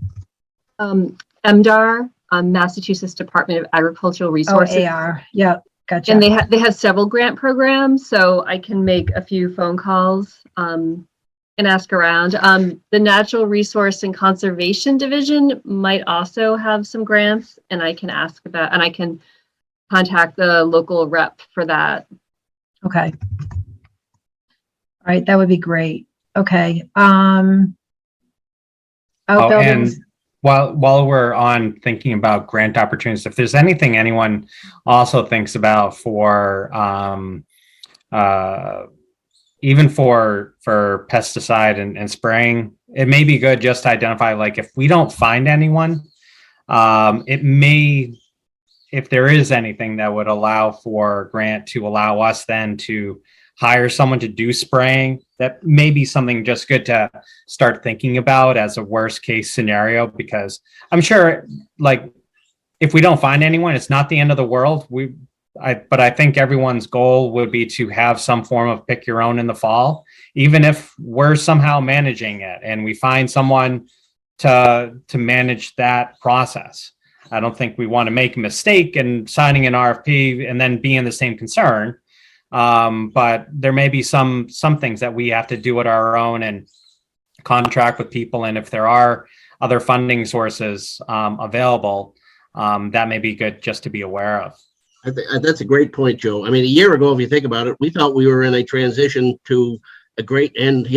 MDR, Massachusetts Department of Agricultural Resources. Oh, AR, yeah, gotcha. And they have several grant programs, so I can make a few phone calls and ask around. The Natural Resource and Conservation Division might also have some grants, and I can ask about, and I can contact the local rep for that. Okay. All right, that would be great. Okay. Oh, and Outbuildings. while we're on thinking about grant opportunities, if there's anything anyone also thinks about for even for pesticide and spraying, it may be good just to identify, like, if we don't find anyone, it may, if there is anything that would allow for a grant to allow us then to hire someone to do spraying, that may be something just good to start thinking about as a worst case scenario, because I'm sure, like, if we don't find anyone, it's not the end of the world. But I think everyone's goal would be to have some form of pick your own in the fall, even if we're somehow managing it and we find someone to manage that process. I don't think we want to make a mistake in signing an RFP and then be in the same concern. But there may be some things that we have to do at our own and contract with people. And if there are other funding sources available, that may be good just to be aware of. That's a great point, Joe. I mean, a year ago, if you think about it, we thought we were in a transition to a great and,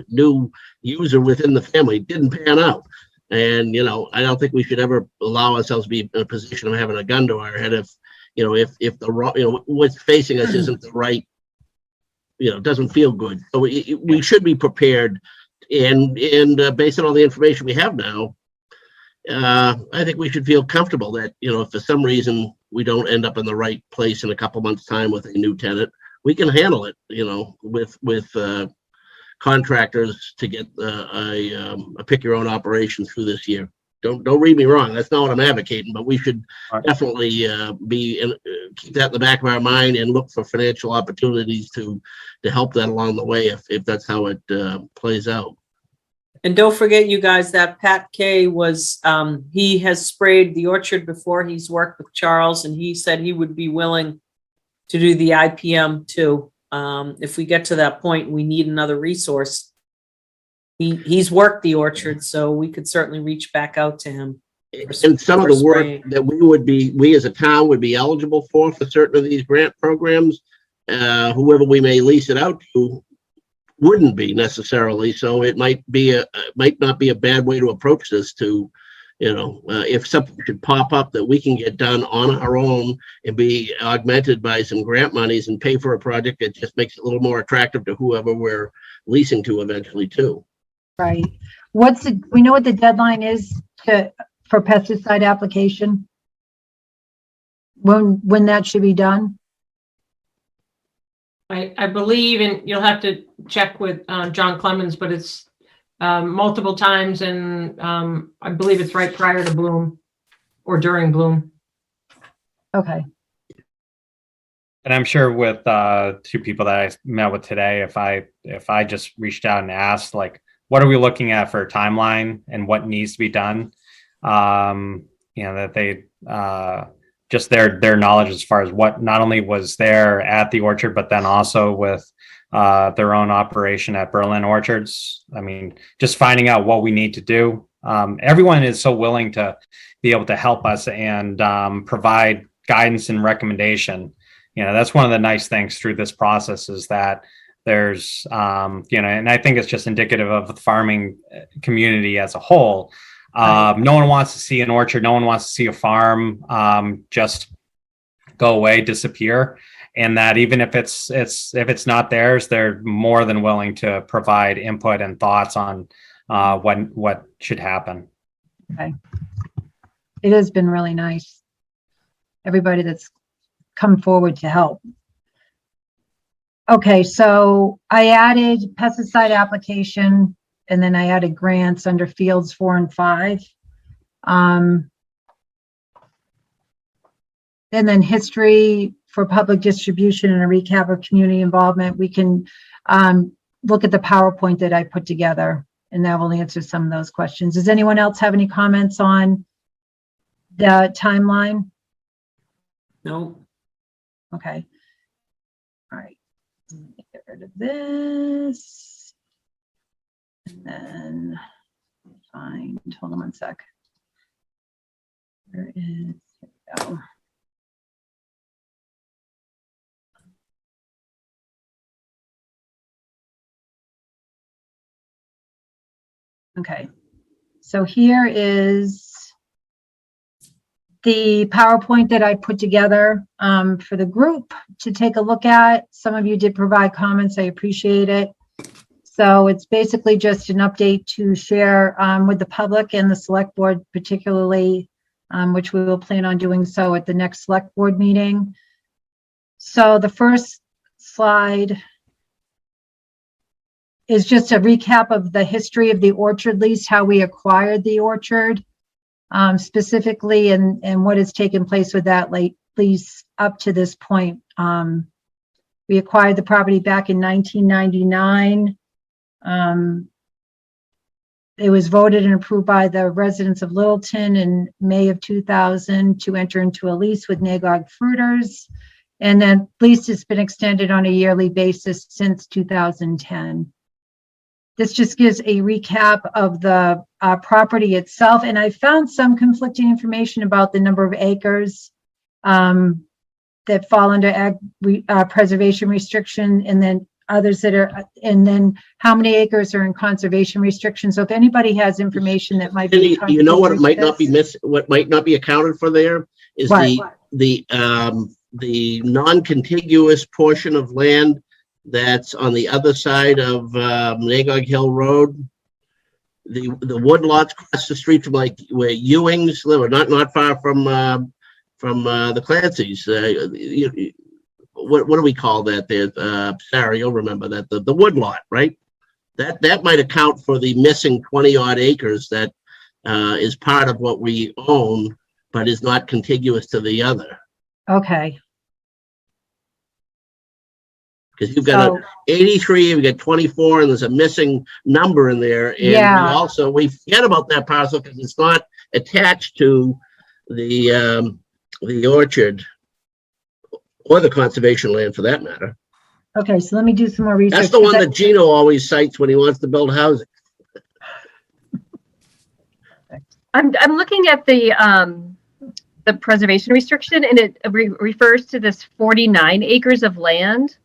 new user within the family. It didn't pan out. And, I don't think we should ever allow ourselves to be in a position of having a gun to our head if the wrong, what's facing us isn't the right, doesn't feel good. So we should be prepared, and based on all the information we have now, I think we should feel comfortable that, if for some reason we don't end up in the right place in a couple months' time with a new tenant, we can handle it, with contractors to get a pick your own operation through this year. Don't read me wrong. That's not what I'm advocating, but we should definitely keep that in the back of our mind and look for financial opportunities to help that along the way if that's how it plays out. And don't forget, you guys, that Pat Kay was, he has sprayed the orchard before. He's worked with Charles, and he said he would be willing to do the IPM too. If we get to that point, we need another resource. He's worked the orchard, so we could certainly reach back out to him. And some of the work that we as a town would be eligible for certain of these grant programs, whoever we may lease it out to wouldn't be necessarily. So it might not be a bad way to approach this to, if something should pop up that we can get done on our own and be augmented by some grant monies and pay for a project, it just makes it a little more attractive to whoever we're leasing to eventually too. Right. We know what the deadline is for pesticide application? When that should be done? I believe, and you'll have to check with John Clemens, but it's multiple times, and I believe it's right prior to bloom or during bloom. Okay. And I'm sure with two people that I met with today, if I just reached out and asked, like, what are we looking at for a timeline and what needs to be done, that they just their knowledge as far as what not only was there at the orchard, but then also with their own operation at Berlin Orchards. I mean, just finding out what we need to do. Everyone is so willing to be able to help us and provide guidance and recommendation. That's one of the nice things through this process is that there's, and I think it's just indicative of the farming community as a whole. No one wants to see an orchard. No one wants to see a farm just go away, disappear. And that even if it's not theirs, they're more than willing to provide input and thoughts on what should happen. Okay. It has been really nice. Everybody that's come forward to help. Okay, so I added pesticide application, and then I added grants under fields 4 and 5. And then history for public distribution and a recap of community involvement. We can look at the PowerPoint that I put together, and that will answer some of those questions. Does anyone else have any comments on the timeline? No. Okay. All right. Let me get rid of this. And then find, hold on one sec. Here we go. Okay. So here is the PowerPoint that I put together for the group to take a look at. Some of you did provide comments. I appreciate it. So it's basically just an update to share with the public and the select board, particularly, which we will plan on doing so at the next select board meeting. So the first slide is just a recap of the history of the orchard lease, how we acquired the orchard. Specifically and what has taken place with that lease up to this point. We acquired the property back in 1999. It was voted and approved by the residents of Littleton in May of 2000 to enter into a lease with Nagog Fruiters. And then lease has been extended on a yearly basis since 2010. This just gives a recap of the property itself. And I found some conflicting information about the number of acres that fall under ag preservation restriction, and then others that are, and then how many acres are in conservation restriction. So if anybody has information that might be, you know what might not be missing, what might not be accounted for there is the non-contiguous portion of land that's on the other side of Nagog Hill Road. The wood lots across the street from like where Ewings live, or not far from the Clancy's. What do we call that there? Sarah, you'll remember that, the wood lot, right? That might account for the missing 20 odd acres that is part of what we own, but is not contiguous to the other. okay. Because you've got 83, you've got 24, and there's a missing number in there. And we forget about that parcel because it's not attached to the orchard or the conservation land for that matter. Okay, so let me do some more research. That's the one that Gino always cites when he wants to build housing. I'm looking at the preservation restriction, and it refers to this 49 acres of land.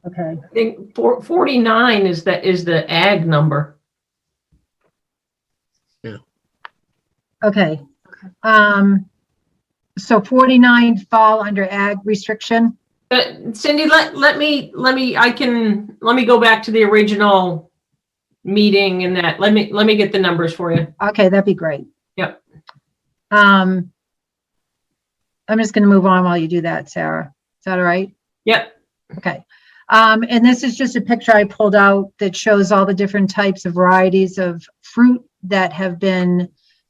Okay. I think 49 is the ag number. Yeah. Okay. So 49 fall under ag restriction. Cindy, let me go back to the original meeting and that. Let me get the numbers for you. Okay, that'd be great. Yep. I'm just going to move on while you do that, Sarah. Is that all right? Yep. Okay. And this is just a picture I pulled out that shows all the different types of varieties of fruit that have been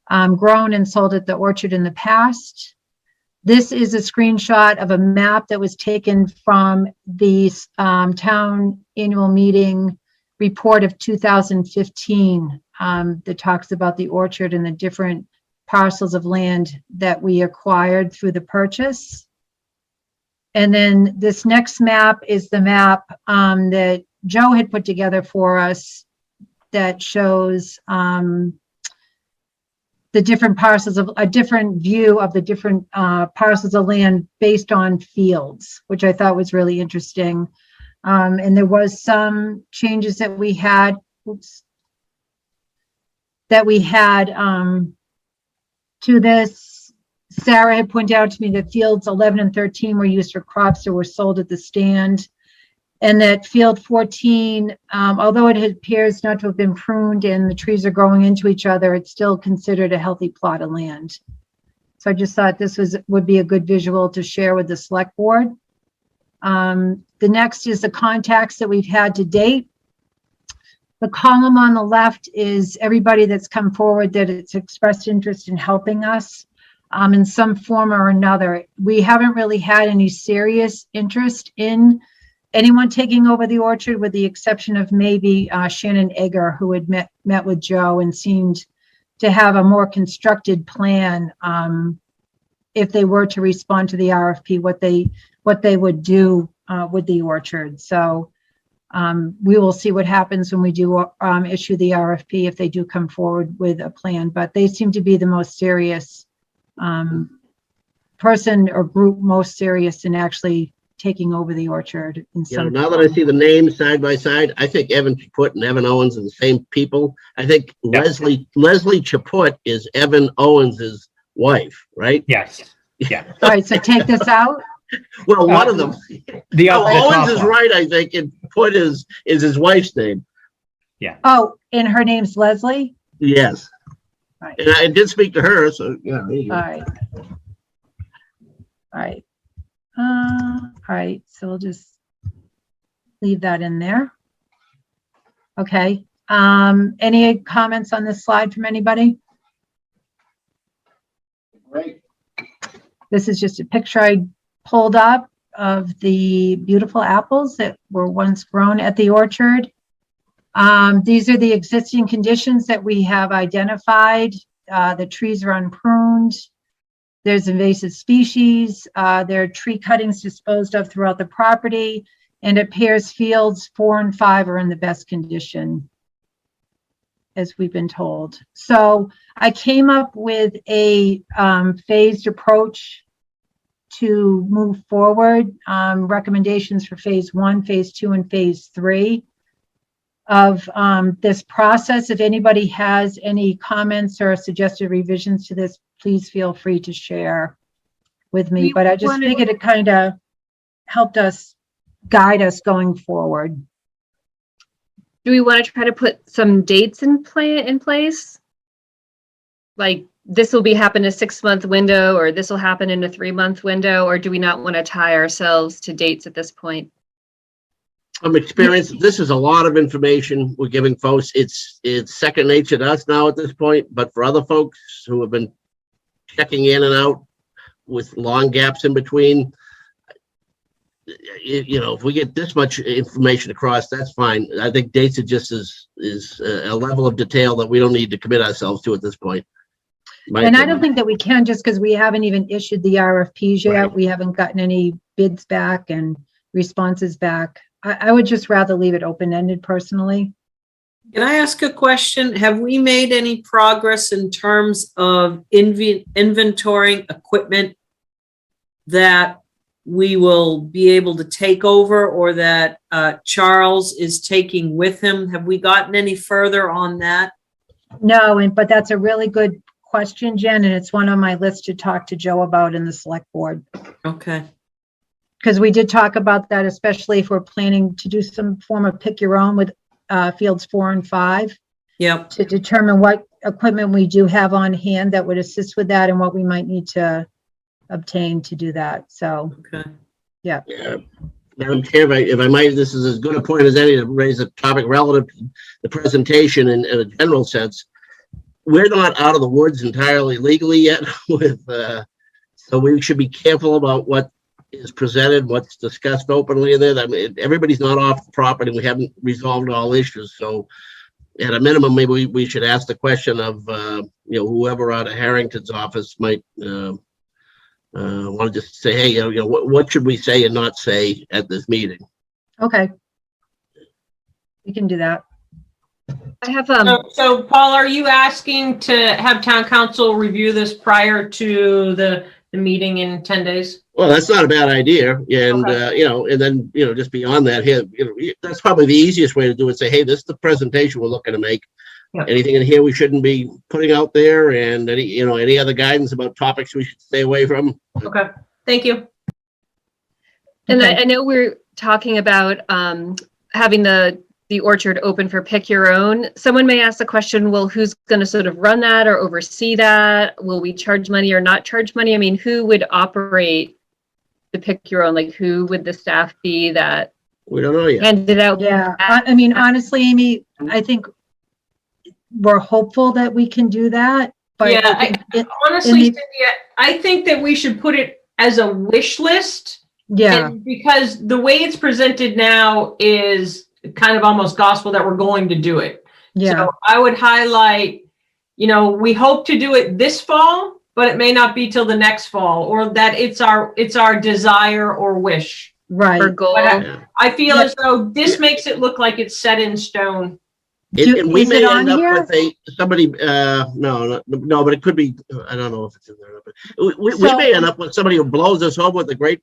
grown and sold at the orchard in the past. This is a screenshot of a map that was taken from the town annual meeting report of 2015 that talks about the orchard and the different parcels of land that we acquired through the purchase. And then this next map is the map that Joe had put together for us that shows the different parcels of a different view of the different parcels of land based on fields, which I thought was really interesting. And there was some changes that we had, to this. Sarah had pointed out to me that fields 11 and 13 were used for crops that were sold at the stand. And that field 14, although it appears not to have been pruned and the trees are growing into each other, it's still considered a healthy plot of land. So I just thought this would be a good visual to share with the select board. The next is the contacts that we've had to date. The column on the left is everybody that's come forward that it's expressed interest in helping us in some form or another. We haven't really had any serious interest in anyone taking over the orchard, with the exception of maybe Shannon Egger, who had met with Joe and seemed to have a more constructed plan if they were to respond to the RFP, what they would do with the orchard. So we will see what happens when we do issue the RFP, if they do come forward with a plan. But they seem to be the most serious person or group, most serious in actually taking over the orchard. Now that I see the names side by side, I think Evan Chaput and Evan Owens are the same people. I think Leslie Chaput is Evan Owens's wife, right? Yes. Yeah. All right, so take this out. Well, one of them. The Owens top is one. right, I think, and Put is his wife's name. Oh, and her name's Leslie? Yes. Right. And I did speak to her, so yeah. There you go. All right. All right. All right, so we'll just leave that in there. Okay. Any comments on this slide from anybody? Great. This is just a picture I pulled up of the beautiful apples that were once grown at the orchard. These are the existing conditions that we have identified. The trees are unpruned. There's invasive species. There are tree cuttings disposed of throughout the property, and it appears fields 4 and 5 are in the best condition, as we've been told. So I came up with a phased approach to move forward, recommendations for phase 1, phase 2, and phase 3 of this process. If anybody has any comments or suggested revisions to this, please feel free to share with me. But I just figured it kind of helped us guide us going forward. Do we want to try to put some dates in place? Like this will happen in a 6-month window, or this will happen in a 3-month window, or do we not want to tie ourselves to dates at this point? From experience, this is a lot of information we're giving folks. It's second nature to us now at this point, but for other folks who have been checking in and out with long gaps in between, if we get this much information across, that's fine. I think dates are just is a level of detail that we don't need to commit ourselves to at this point. And I don't think that we can, just because we haven't even issued the RFPs yet. Right. We haven't gotten any bids back and responses back. I would just rather leave it open-ended personally. Can I ask a question? Have we made any progress in terms of inventorying equipment that we will be able to take over, or that Charles is taking with him? Have we gotten any further on that? No, but that's a really good question, Jen, and it's one on my list to talk to Joe about in the select board. Okay. because we did talk about that, especially if we're planning to do some form of pick your own with fields 4 and 5 Yep. to determine what equipment we do have on hand that would assist with that and what we might need to obtain to do that. So, Okay. Yeah. Madam Chair, if I might, this is as good a point as any to raise a topic relative to the presentation in a general sense. We're not out of the woods entirely legally yet with, so we should be careful about what is presented, what's discussed openly in there. I mean, everybody's not off the property. We haven't resolved all issues. So at a minimum, maybe we should ask the question of, whoever out of Harrington's office might want to just say, hey, what should we say and not say at this meeting? okay. We can do that. I have, So Paul, are you asking to have town council review this prior to the meeting in 10 days? Well, that's not a bad idea. And, and then, just beyond that here, that's probably the easiest way to do it. Say, hey, this is the presentation we're looking to make. Yeah. Anything in here we shouldn't be putting out there, and any other guidance about topics we should stay away from. Okay, thank you. and Okay. I know we're talking about having the orchard open for pick your own. Someone may ask the question, well, who's going to sort of run that or oversee that? Will we charge money or not charge money? I mean, who would operate the pick your own? Like, who would the staff be that We don't know yet. handed out? Yeah, I mean, honestly, Amy, I think we're hopeful that we can do that. But Yeah, I think Honestly, Cynthia, I think that we should put it as a wish list. yeah, And because the way it's presented now is kind of almost gospel that we're going to do it. yeah, So I would highlight, we hope to do it this fall, but it may not be till the next fall, or that it's our desire or wish. right. Or goal? But I feel Yeah. as though this makes it look like it's set in stone. And we Is may it on end up here? with somebody, no, but it could be, I don't know if it's in there. But we So- may end up with somebody who blows us over with a great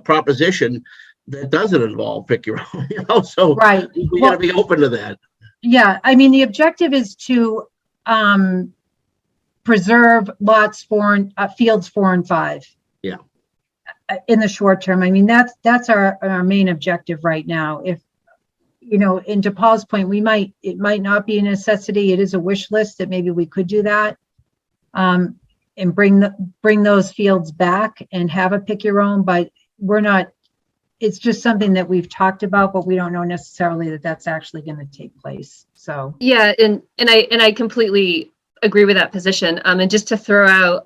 proposition that doesn't involve pick your own, so Right. we Well- gotta be open to that. Yeah, I mean, the objective is to preserve lots 4 and fields 4 and 5. Yeah. In the short term. I mean, that's our main objective right now. If, and to Paul's point, it might not be a necessity. It is a wish list that maybe we could do that. And bring those fields back and have a pick your own, but it's just something that we've talked about, but we don't know necessarily that that's actually going to take place. So, Yeah, and I completely agree with that position. And just to throw out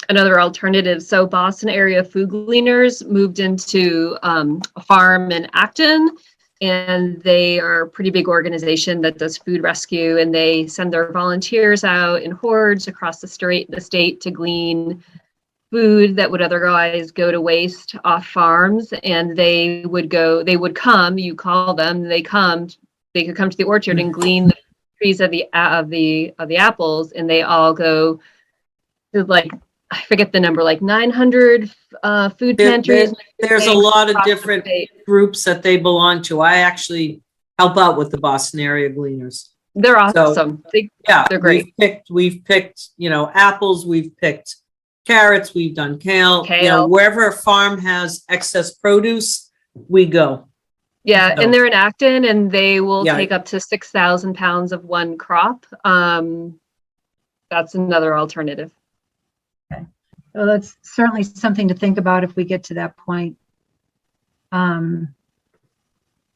another alternative, so Boston area food gleaners moved into a farm in Acton, and they are a pretty big organization that does food rescue, and they send their volunteers out in hordes across the state to glean food that would otherwise go to waste off farms. And they would come, you call them, they could come to the orchard and glean the trees of the apples, and they all go to, like, I forget the number, like 900 food pantries. There's a lot of across the different state. groups that they belong to. I actually help out with the Boston area gleaners. They're awesome. Yeah, They're great. We've picked, apples, we've picked carrots, we've done kale. Kale. Wherever a farm has excess produce, we go. Yeah, So- and they're in Acton, and they will Yeah. take up to 6,000 pounds of one crop. That's another alternative. so that's certainly something to think about if we get to that point.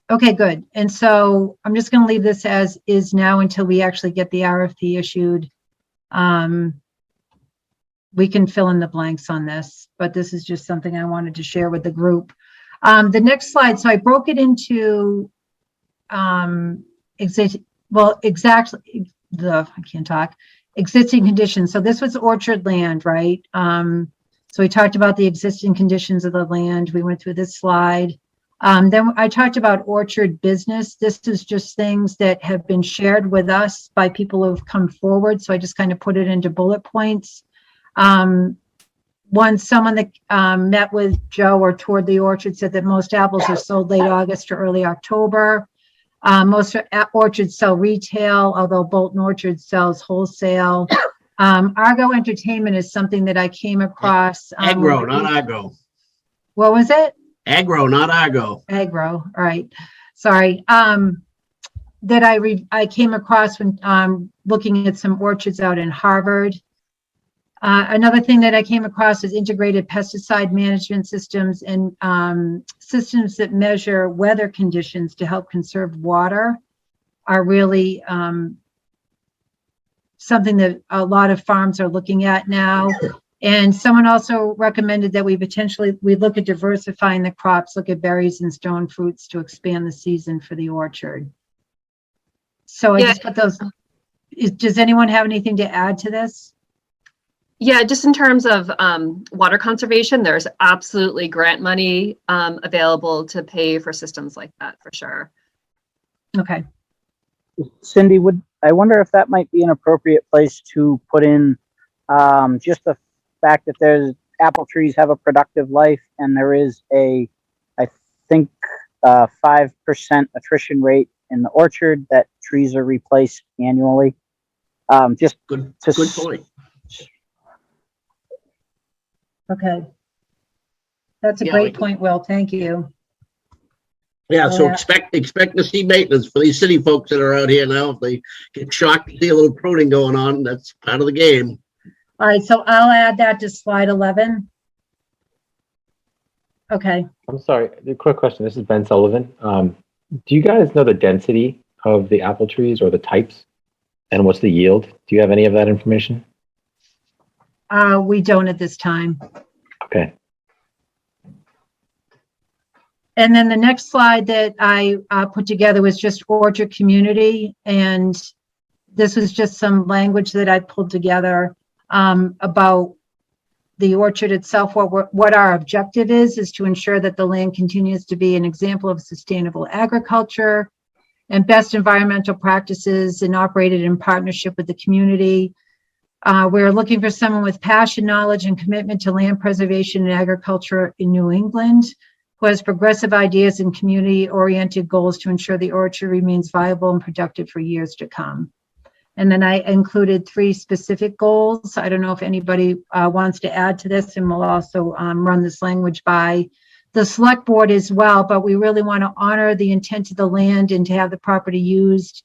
Okay, good. And so I'm just going to leave this as is now until we actually get the RFP issued. We can fill in the blanks on this, but this is just something I wanted to share with the group. The next slide, so I broke it into existing conditions. So this was orchard land, right? So we talked about the existing conditions of the land. We went through this slide. Then I talked about orchard business. This is just things that have been shared with us by people who've come forward. So I just kind of put it into bullet points. Someone that met with Joe or toured the orchard said that most apples are sold late August or early October. Most orchards sell retail, although Bolton Orchard sells wholesale. Argo Entertainment is something that I came across. Agro, not agro. What was it? Agro, not Argo. Agro, all right. Sorry. That I came across when looking at some orchards out in Harvard. Another thing that I came across is integrated pesticide management systems and systems that measure weather conditions to help conserve water are really something that a lot of farms are looking at now. And someone also recommended that we look at diversifying the crops, look at berries and stone fruits to expand the season for the orchard. So I Yeah. just put those. Does anyone have anything to add to this? Yeah, just in terms of water conservation, there's absolutely grant money available to pay for systems like that for sure. Okay. Cindy, I wonder if that might be an appropriate place to put in just the fact that there's apple trees have a productive life, and there is I think 5% attrition rate in the orchard, that trees are replaced annually. Just Good point. Okay. That's a Yeah, great point, Will. Thank you. Yeah, so Yeah. expect to see maintenance for these city folks that are out here now. If they get shocked to see a little pruning going on, that's part of the game. All right, so I'll add that to slide 11. Okay. I'm sorry, a quick question. This is Ben Sullivan. Do you guys know the density of the apple trees or the types, and what's the yield? Do you have any of that information? We don't at this time. Okay. And then the next slide that I put together was just orchard community. And this was just some language that I pulled together about the orchard itself. What our objective is to ensure that the land continues to be an example of sustainable agriculture and best environmental practices and operated in partnership with the community. We're looking for someone with passion, knowledge, and commitment to land preservation and agriculture in New England, who has progressive ideas and community-oriented goals to ensure the orchard remains viable and productive for years to come. And then I included 3 specific goals. I don't know if anybody wants to add to this, and we'll also run this language by the select board as well, but we really want to honor the intent of the land and to have the property used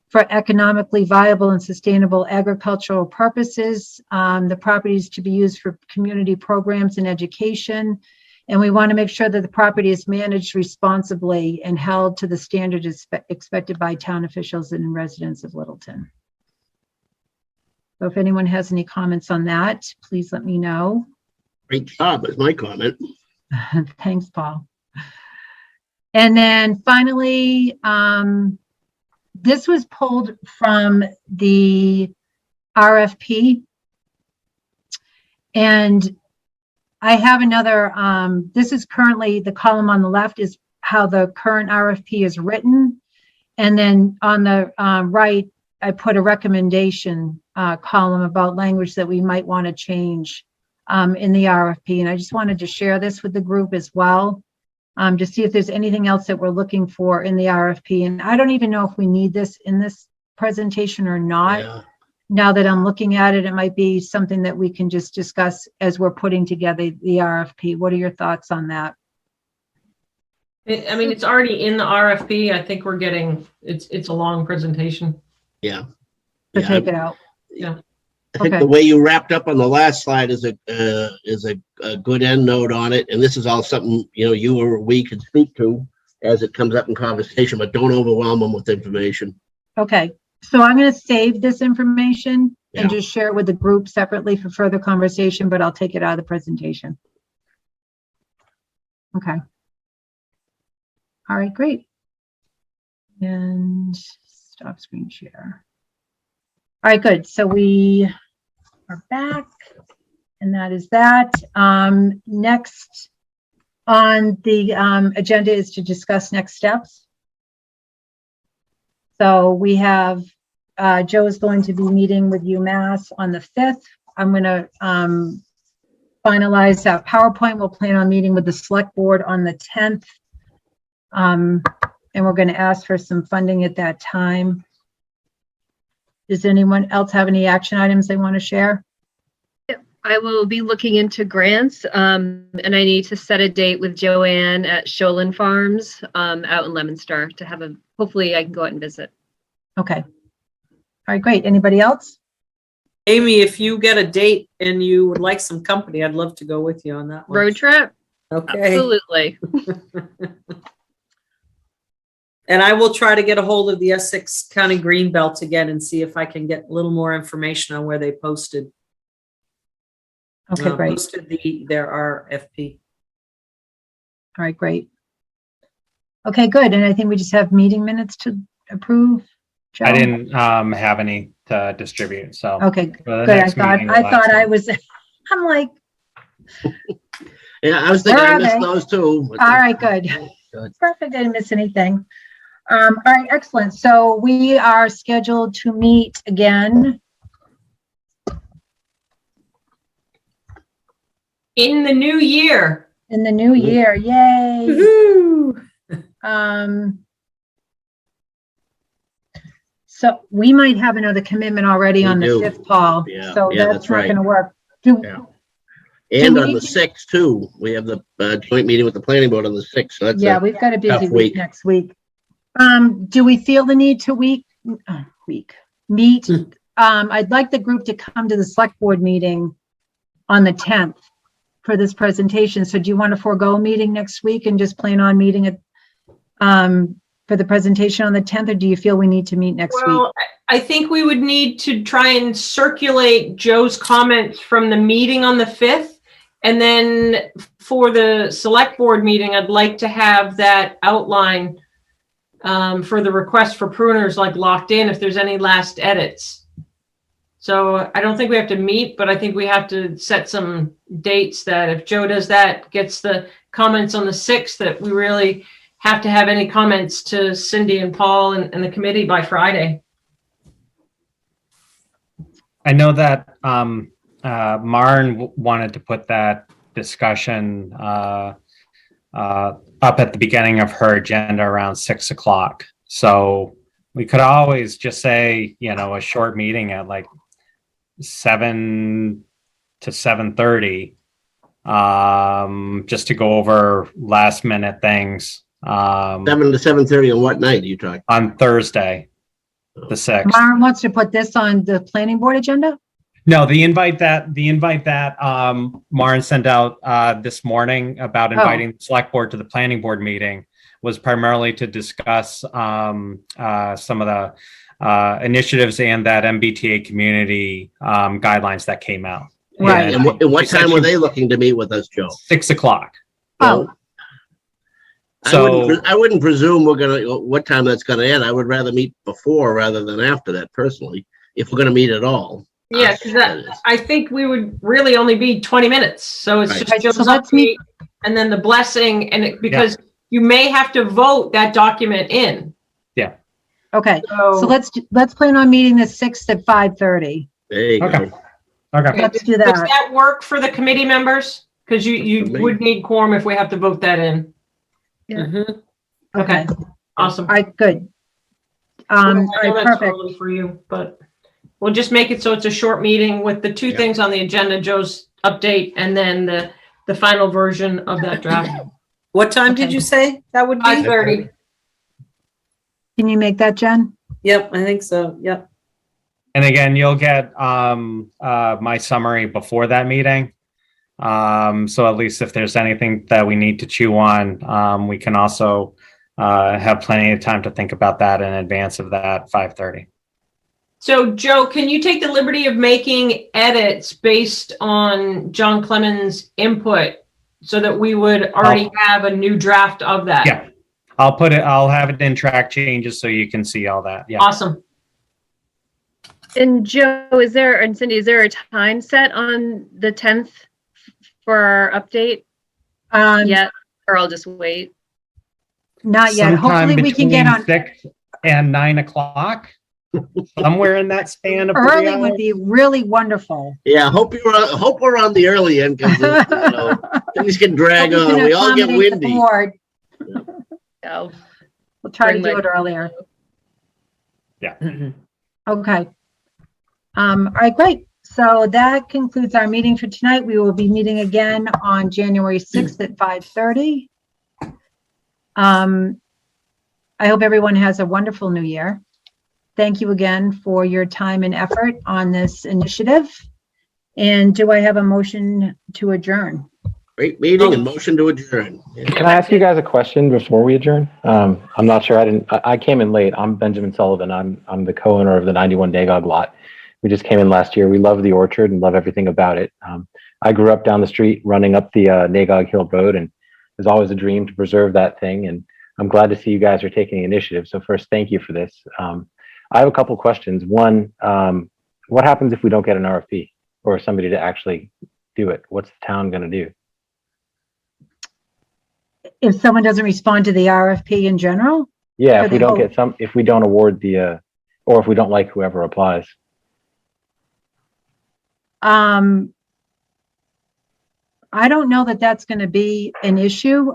for economically viable and sustainable agricultural purposes. The property is to be used for community programs and education. And we want to make sure that the property is managed responsibly and held to the standards expected by town officials and residents of Littleton. So if anyone has any comments on that, please let me know. Great job is my comment. Thanks, Paul. And then finally, this was pulled from the RFP. And I have another, this is currently, the column on the left is how the current RFP is written. And then on the right, I put a recommendation column about language that we might want to change in the RFP. And I just wanted to share this with the group as well, to see if there's anything else that we're looking for in the RFP. And I don't even know if we need this in this presentation or not. Yeah. Now that I'm looking at it, it might be something that we can just discuss as we're putting together the RFP. What are your thoughts on that? I mean, it's already in the RFP. I think we're getting, it's a long presentation. Yeah. To Yeah, take it out. Yeah. I think Okay. the way you wrapped up on the last slide is a good end note on it. And this is all something, you or we can speak to as it comes up in conversation, but don't overwhelm them with information. Okay, so I'm going to save this information and Yeah. just share it with the group separately for further conversation, but I'll take it out of the presentation. Okay. All right, great. And stop screen share. All right, good. So we are back, and that is that. Next on the agenda is to discuss next steps. So we have, Joe is going to be meeting with UMass on the 5th. I'm going to finalize that PowerPoint. We'll plan on meeting with the select board on the 10th. And we're going to ask for some funding at that time. Does anyone else have any action items they want to share? I will be looking into grants, and I need to set a date with Joanne at Sholin Farms out in Leominster to have hopefully I can go out and visit. Okay. All right, great. Anybody else? Amy, if you get a date and you would like some company, I'd love to go with you on that one. Road trip? Okay. Absolutely. And I will try to get a hold of the Essex County Greenbelt again and see if I can get a little more information on where they posted. Okay, great. Posted their RFP. All right, great. Okay, good. And I think we just have meeting minutes to approve. Joe? I didn't have any to distribute, so. Okay, for the good. next meeting, we'll I have thought I some. was, I'm like, Yeah, I was thinking Where I are missed they? those too. all right, good. Good. Perfect. I didn't miss anything. All right, excellent. So we are scheduled to meet again. In the new year. In the new year. Yay. Woohoo! So we might have another commitment already We on the do. 5th, Paul. Yeah, So yeah, that's that's not right. going to work. Do, Yeah. Do And we on the need to- 6th too, we have the joint meeting with the planning board on the 6th. So that's yeah, we've got a busy tough week week. next week. Do we feel the need to meet? I'd like the group to come to the select board meeting on the 10th for this presentation. So do you want to forego a meeting next week and just plan on meeting at, for the presentation on the 10th, or do you feel we need to meet next week? Well, I think we would need to try and circulate Joe's comments from the meeting on the 5th. And then for the select board meeting, I'd like to have that outline for the request for pruners like locked in if there's any last edits. So I don't think we have to meet, but I think we have to set some dates that if Joe does that, gets the comments on the 6th, that we really have to have any comments to Cindy and Paul and the committee by Friday. I know that Maren wanted to put that discussion up at the beginning of her agenda around 6 o'clock. So we could always just say, a short meeting at like 7 to 7:30, just to go over last minute things. 7 to 7:30 on what night are you talking? On Thursday, the 6th. Maren wants to put this on the planning board agenda? No, the invite that Maren sent out this morning about inviting the select board to the planning board meeting was primarily to discuss some of the initiatives and that MBTA community guidelines that came out. Right. And what time were they looking to meet with us, Joe? 6 o'clock. Oh, So I wouldn't presume what time that's gonna end. I would rather meet before rather than after that personally, if we're gonna meet at all. Yeah, because I think we would really only be 20 minutes. So it's Right. just Joe's So let's meet- update and then the blessing, and because you may have to vote that document in. okay. So So let's plan on meeting the 6th at 5:30. There you Okay. go. okay. Let's do does that. that work for the committee members? Because you For me. would need quorum if we have to vote that in. Mhm. Okay, awesome. All right, good. I All know right, that's perfect. early for you, but we'll just make it so it's a short meeting with the two Yeah. things on the agenda, Joe's update, and then the final version of that draft. What time did Okay. you say that would be? 5:30. Can you make that, Jen? Yep, I think so. Yep. And again, you'll get my summary before that meeting. So at least if there's anything that we need to chew on, we can also have plenty of time to think about that in advance of that 5:30. So Joe, can you take the liberty of making edits based on John Clemens' input so that we would already have a new draft of that? Yeah, I'll have it in track changes so you can see all that. Yeah. Awesome. And Joe, and Cindy, is there a time set on the 10th for our update yet? Or I'll just wait? Not yet. Sometime Hopefully we can get between on 6 and 9 o'clock, somewhere in that span of 3 early would hours. be really wonderful. Yeah, hope we're on the early end because things can drag Hope we on. can We all get accommodate the windy. board. No. We'll try to Bring do my- it earlier. Yeah. Okay. All right, great. So that concludes our meeting for tonight. We will be meeting again on January 6th at 5:30. I hope everyone has a wonderful new year. Thank you again for your time and effort on this initiative. And do I have a motion to adjourn? Great meeting and motion to adjourn. Can I ask you guys a question before we adjourn? I'm not sure. I came in late. I'm Benjamin Sullivan. I'm the co-owner of the 91 Nagog lot. We just came in last year. We love the orchard and love everything about it. I grew up down the street running up the Nagog Hill Road, and it was always a dream to preserve that thing. And I'm glad to see you guys are taking the initiative. So first, thank you for this. I have a couple questions. One, what happens if we don't get an RFP or somebody to actually do it? What's the town going to do? If someone doesn't respond to the RFP in general? Yeah, if we don't get if we don't award the, or if we don't like whoever applies. I don't know that that's going to be an issue.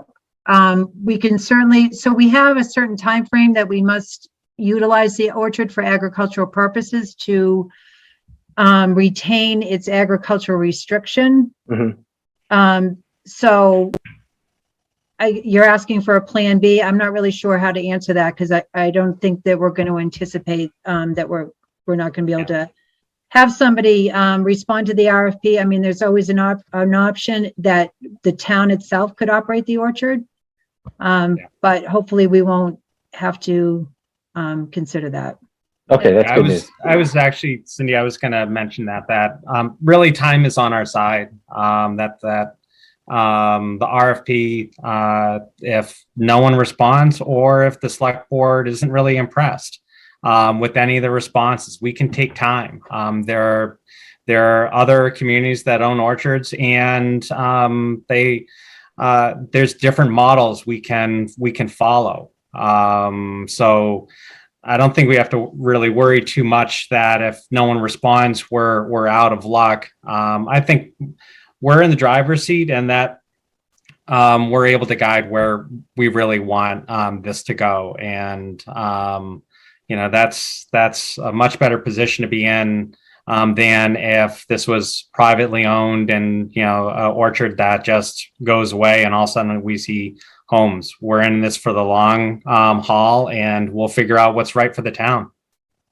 We can certainly, so we have a certain time frame that we must utilize the orchard for agricultural purposes to retain its agricultural restriction. Mm-hmm. So you're asking for a plan B. I'm not really sure how to answer that because I don't think that we're going to anticipate that we're not going to be able to have somebody respond to the RFP. I mean, there's always an option that the town itself could operate the orchard, but hopefully we won't have to consider that. Okay, that's good news. I was actually, Cindy, I was going to mention that really time is on our side. The RFP, if no one responds or if the select board isn't really impressed with any of the responses, we can take time. There are other communities that own orchards, and there's different models we can follow. So I don't think we have to really worry too much that if no one responds, we're out of luck. I think we're in the driver's seat, and that we're able to guide where we really want this to go. And that's a much better position to be in than if this was privately owned and an orchard that just goes away and all of a sudden we see homes. We're in this for the long haul, and we'll figure out what's right for the town.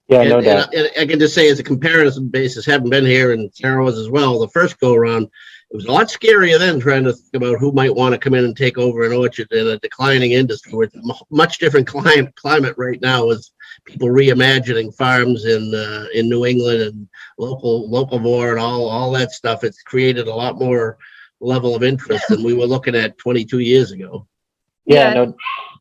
Yeah, no doubt. And I can just say, as a comparison basis, having been here, and Sarah was as well, the first go around, it was a lot scarier then trying to think about who might want to come in and take over an orchard in a declining industry. With a much different climate right now, with people reimagining farms in New England and locavore and all that stuff. It's created a lot more level of interest than we were looking at 22 years ago. Yeah. No.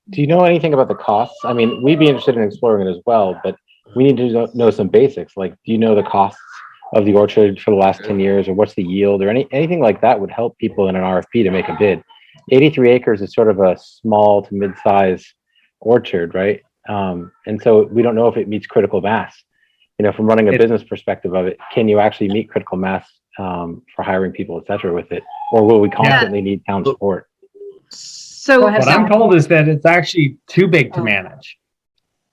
Do you know anything about the costs? I mean, we'd be interested in exploring it as well, but we need to know some basics. Like, do you know the costs of the orchard for the last 10 years, or what's the yield, or anything like that would help people in an RFP to make a bid? 83 acres is sort of a small to mid-size orchard, right? And so we don't know if it meets critical mass. From running a business perspective of it, can you actually meet critical mass for hiring people, et cetera, with it? Or will we constantly need town support? So What I'm told is that it's actually too big to manage.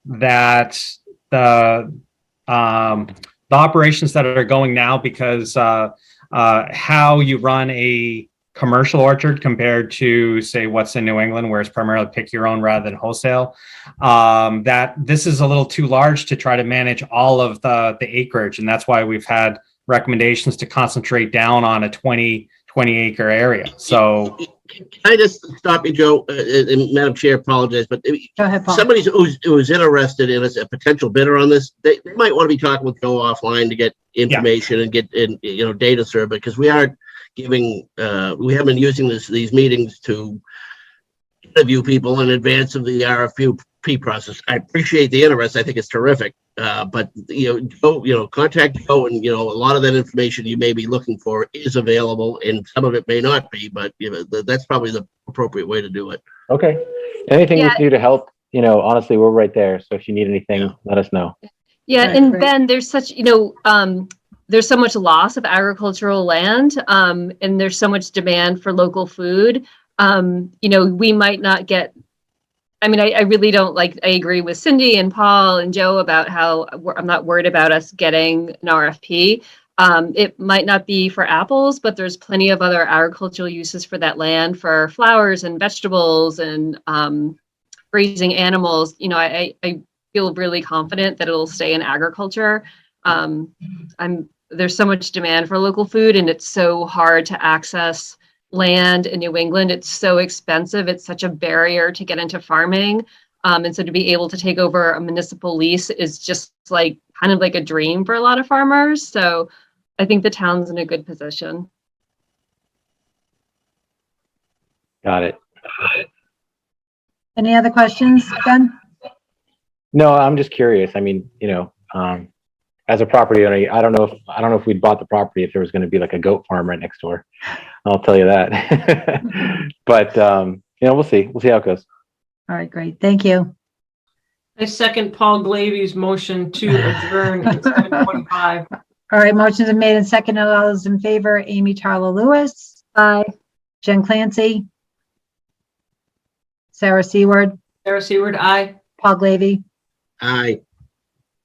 That the operations that are going now, because how you run a commercial orchard compared to, say, what's in New England, where it's primarily pick your own rather than wholesale, that this is a little too large to try to manage all of the acreage. And that's why we've had recommendations to concentrate down on a 20 acre area. So can I just stop you, Joe? And Madam Chair, apologize, but Go ahead, Paul. somebody who's interested in a potential bidder on this, they might want to be talking with Joe offline to get information and get data survey, because we aren't giving we have been using these meetings to interview people in advance of the RFP process. I appreciate the interest. I think it's terrific. But Joe, contact Joe, and a lot of that information you may be looking for is available, and some of it may not be, but that's probably the appropriate way to do it. Okay. Anything we can do to help, honestly, we're right there. So if you need anything, let us know. Yeah, Right, and right. Ben, there's such, there's so much loss of agricultural land, and there's so much demand for local food. We might not get, I really don't I agree with Cindy and Paul and Joe about how I'm not worried about us getting an RFP. It might not be for apples, but there's plenty of other agricultural uses for that land for flowers and vegetables and grazing animals. You know, I feel really confident that it'll stay in agriculture. There's so much demand for local food, and it's so hard to access land in New England. It's so expensive. It's such a barrier to get into farming. And so to be able to take over a municipal lease is just like kind of like a dream for a lot of farmers. So I think the town's in a good position. Got it. Any other questions, Ben? No, I'm just curious. I mean, you know, as a property owner, I don't know if we'd bought the property if there was going to be like a goat farm right next door. I'll tell you that. But you know, we'll see. We'll see how it goes. All right, great. Thank you. I second Paul Glavy's motion to adjourn at 7:25. All right, motions are made and seconded. All those in favor, Amy Tarlo Lewis. Aye. Jen Clancy. Sarah Seward. Sarah Seward, aye. Paul Glavy. Aye.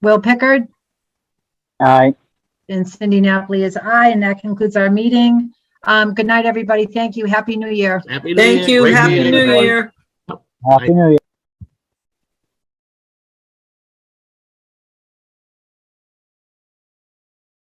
Will Pickard. Aye. And Cindy Napoli is aye, and that concludes our meeting. Good night, everybody. Thank you. Happy New Year. Happy New Thank Year. you. Great Happy meeting, New everyone. Year. Happy New Year.